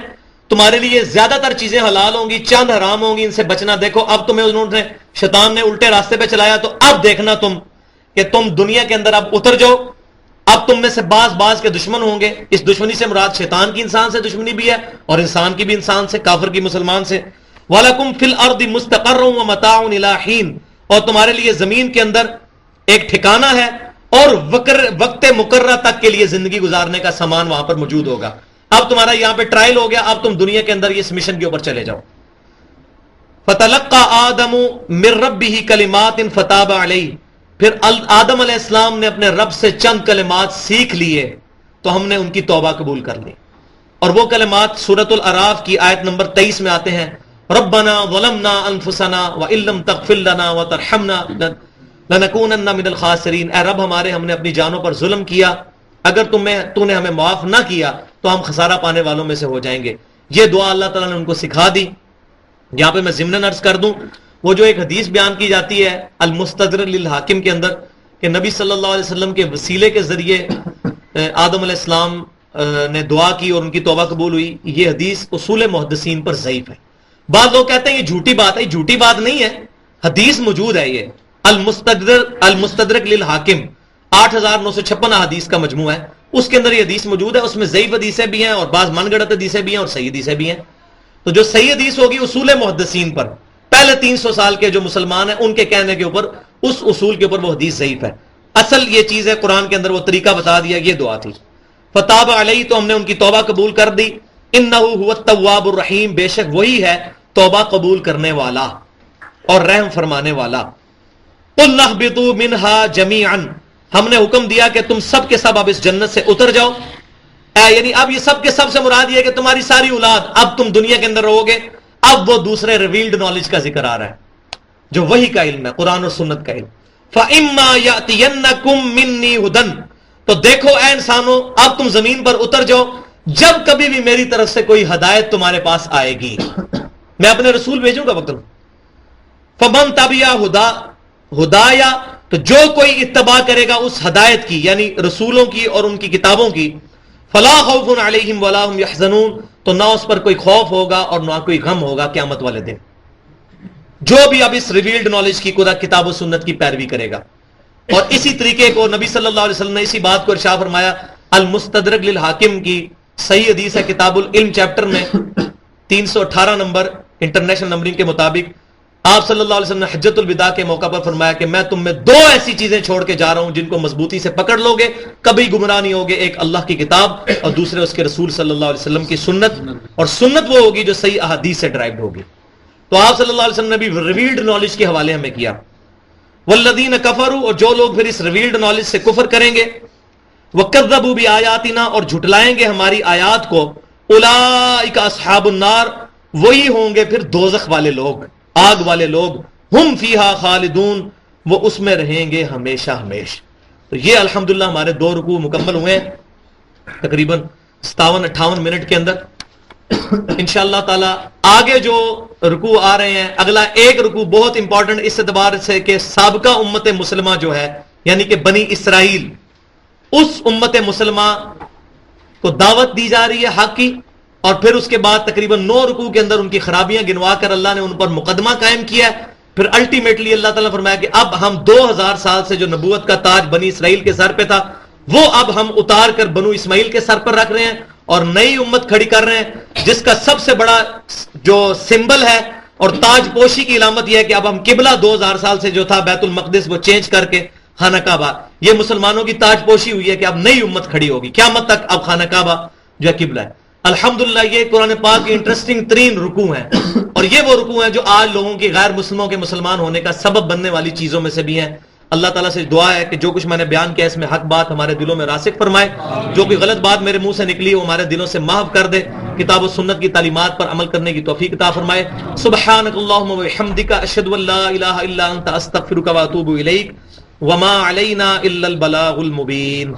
تمہارے لیے زیادہ تر چیزیں حلال ہوں گی، چند حرام ہوں گی، ان سے بچنا. دیکھو اب تمہیں انہوں نے شیطان نے الٹے راستے پہ چلایا، تو اب دیکھنا تم کہ تم دنیا کے اندر اب اتر جاؤ. اب تم میں سے بعض کے دشمن ہوں گے. اس دشمنی سے مراد شیطان کی انسان سے دشمنی بھی ہے اور انسان کی بھی انسان سے، کافر کی مسلمان سے. وَلَكُمْ فِي الْأَرْضِ مُسْتَقَرٌّ وَمَتَاعٌ إِلَىٰ حِينٍ، اور تمہارے لیے زمین کے اندر ایک ٹھکانہ ہے اور وقت مقررہ تک کے لیے زندگی گزارنے کا سامان وہاں پر موجود ہوگا. اب تمہارا یہاں پہ ٹرائل ہو گیا، اب تم دنیا کے اندر اس مشن کے اوپر چلے جاؤ. فَتَلَقَّى آدَمُ مِن رَبِّهِ كَلِمَاتٍ فَتَابَ عَلَيْهِ، پھر آدم علیہ السلام نے اپنے رب سے چند کلمات سیکھ لیے تو ہم نے ان کی توبہ قبول کر لی. اور وہ کلمات سورۃ الاعراف کی آیت نمبر 23 میں آتے ہیں، ربنا ظلمنا انفسنا وان لم تغفر لنا وترحمنا لنکونن من الخاسرین، اے رب ہمارے، ہم نے اپنی جانوں پر ظلم کیا، اگر تو نے ہمیں معاف نہ کیا تو ہم خسارہ پانے والوں میں سے ہو جائیں گے. یہ دعا اللہ تعالیٰ نے ان کو سکھا دی. یہاں پہ میں ضمناً عرض کر دوں، وہ جو ایک حدیث بیان کی جاتی ہے المستدرک للحاکم کے اندر کہ نبی صلی اللہ علیہ وسلم کے وسیلے کے ذریعے آدم علیہ السلام نے دعا کی اور ان کی توبہ قبول ہوئی، یہ حدیث اصول محدثین پر ضعیف ہے. بعض لوگ کہتے ہیں یہ جھوٹی بات ہے، جھوٹی بات نہیں ہے، حدیث موجود ہے. یہ المستدرک للحاکم 8956 حدیث کا مجموعہ ہے، اس کے اندر یہ حدیث موجود ہے. اس میں ضعیف حدیثیں بھی ہیں اور بعض من گڑت حدیثیں بھی ہیں اور صحیح حدیثیں بھی ہیں. تو جو صحیح حدیث ہوگی اصول محدثین پر، پہلے 300 سال کے جو مسلمان ہیں ان کے کہنے کے اوپر، اس اصول کے اوپر وہ حدیث ضعیف ہے. اصل یہ چیز ہے، قرآن کے اندر وہ طریقہ بتا دیا، یہ دعا تھی. فتاب علیہ، تو ہم نے ان کی توبہ قبول کر دی. انہ هو التواب الرحیم، بے شک وہی ہے توبہ قبول کرنے والا اور رحم فرمانے والا. قلنا اهبطوا منها جميعا، ہم نے حکم دیا کہ تم سب کے سب اب اس جنت سے اتر جاؤ. یعنی اب یہ سب کے سب سے مراد یہ ہے کہ تمہاری ساری اولاد، اب تم دنیا کے اندر رہو گے. اب وہ دوسرے ریویلڈ نالج کا ذکر آ رہا ہے جو وحی کا علم ہے، قرآن اور سنت کا علم. فَإِمَّا يَأْتِيَنَّكُم مِّنِّي هُدًى، تو دیکھو اے انسانوں، اب تم زمین پر اتر جاؤ، جب کبھی بھی میری طرف سے کوئی ہدایت تمہارے پاس آئے گی، میں اپنے رسول بھیجوں گا وقت. فَمَن تَبِعَ ہدایا، تو جو کوئی اتباع کرے گا اس ہدایت کی، یعنی رسولوں کی اور ان کی کتابوں کی، فلا خوف علیہم ولا هم یحزنون، تو نہ اس پر کوئی خوف ہوگا اور نہ کوئی غم ہوگا قیامت والے دن. جو بھی اب اس ریویلڈ نالج کی کتاب و سنت کی پیروی کرے گا. اور اسی طریقے کو نبی صلی اللہ علیہ وسلم نے اسی بات کو ارشاد فرمایا المستدرک للحاکم کی صحیح حدیث ہے کتاب العلم چیپٹر میں 318 نمبر انٹرنیشنل نمبرنگ کے مطابق. آپ صلی اللہ علیہ وسلم نے حجت الوداع کے موقع پر فرمایا کہ میں تم میں دو ایسی چیزیں چھوڑ کے جا رہا ہوں جن کو مضبوطی سے پکڑ لو گے کبھی گمراہ نہیں ہوگے، ایک اللہ کی کتاب اور دوسرے اس کے رسول صلی اللہ علیہ وسلم کی سنت، اور سنت وہ ہوگی جو صحیح احادیث سے ڈرائیو ہوگی. تو آپ صلی اللہ علیہ وسلم نے بھی ریویلڈ نالج کے حوالے ہمیں کیا. والذین کفروا، اور جو لوگ پھر اس ریویلڈ نالج سے کفر کریں گے، وکذبوا بآیاتنا، اور جھٹلائیں گے ہماری آیات کو، اولئک اصحاب النار، وہی ہوں گے پھر دوزخ والے لوگ، آگ والے لوگ، ہم فیہا خالدون، وہ اس میں رہیں گے ہمیشہ ہمیشہ. تو یہ الحمدللہ ہمارے 2 رکوع مکمل ہوئے ہیں تقریباً 57-58 منٹ کے اندر. انشاءاللہ تعالی آگے جو رکوع آ رہے ہیں، اگلا ایک رکوع بہت امپورٹنٹ اس اعتبار سے کہ سابقہ امت مسلمہ جو ہے، یعنی کہ بنی اسرائیل، اس امت مسلمہ کو دعوت دی جا رہی ہے حق کی، اور پھر اس کے بعد تقریباً 9 رکوع کے اندر ان کی خرابیاں گنوا کر اللہ نے ان پر مقدمہ قائم کیا ہے پھر الٹیمیٹلی اللہ تعالیٰ نے فرمایا کہ اب ہم 2000 سال سے جو نبوت کا تاج بنی اسرائیل کے سر پہ تھا وہ اب ہم اتار کر بنو اسماعیل کے سر پر رکھ رہے ہیں اور نئی امت کھڑی کر رہے ہیں جس کا سب سے بڑا جو سمبل ہے اور تاج پوشی کی علامت یہ ہے کہ اب ہم قبلہ 2000 سال سے جو تھا بیت المقدس وہ چینج کر کے خانہ کعبہ، یہ مسلمانوں کی تاج پوشی ہوئی ہے کہ اب نئی امت کھڑی ہوگی قیامت تک، اب خانہ کعبہ جو ہے قبلہ ہے۔ الحمدللہ یہ قرآن پاک کی انٹرسٹنگ ترین رکوع ہیں، اور یہ وہ رکوع ہیں جو آج لوگوں کی غیر مسلموں کے مسلمان ہونے کا سبب بننے والی چیزوں میں سے بھی ہیں۔ اللہ تعالیٰ سے دعا ہے کہ جو کچھ میں نے بیان کیا اس میں حق بات ہمارے دلوں میں راسخ فرمائے، جو کوئی غلط بات میرے منہ سے نکلی وہ ہمارے دلوں سے محو کر دے، کتاب و سنت کی تعلیمات پر عمل کرنے کی توفیق عطا فرمائے۔ سبحانک اللہم و بحمدک، اشہد ان لا الہ الا انت، استغفرک و اتوب الیک، وما علینا الا البلاغ المبین۔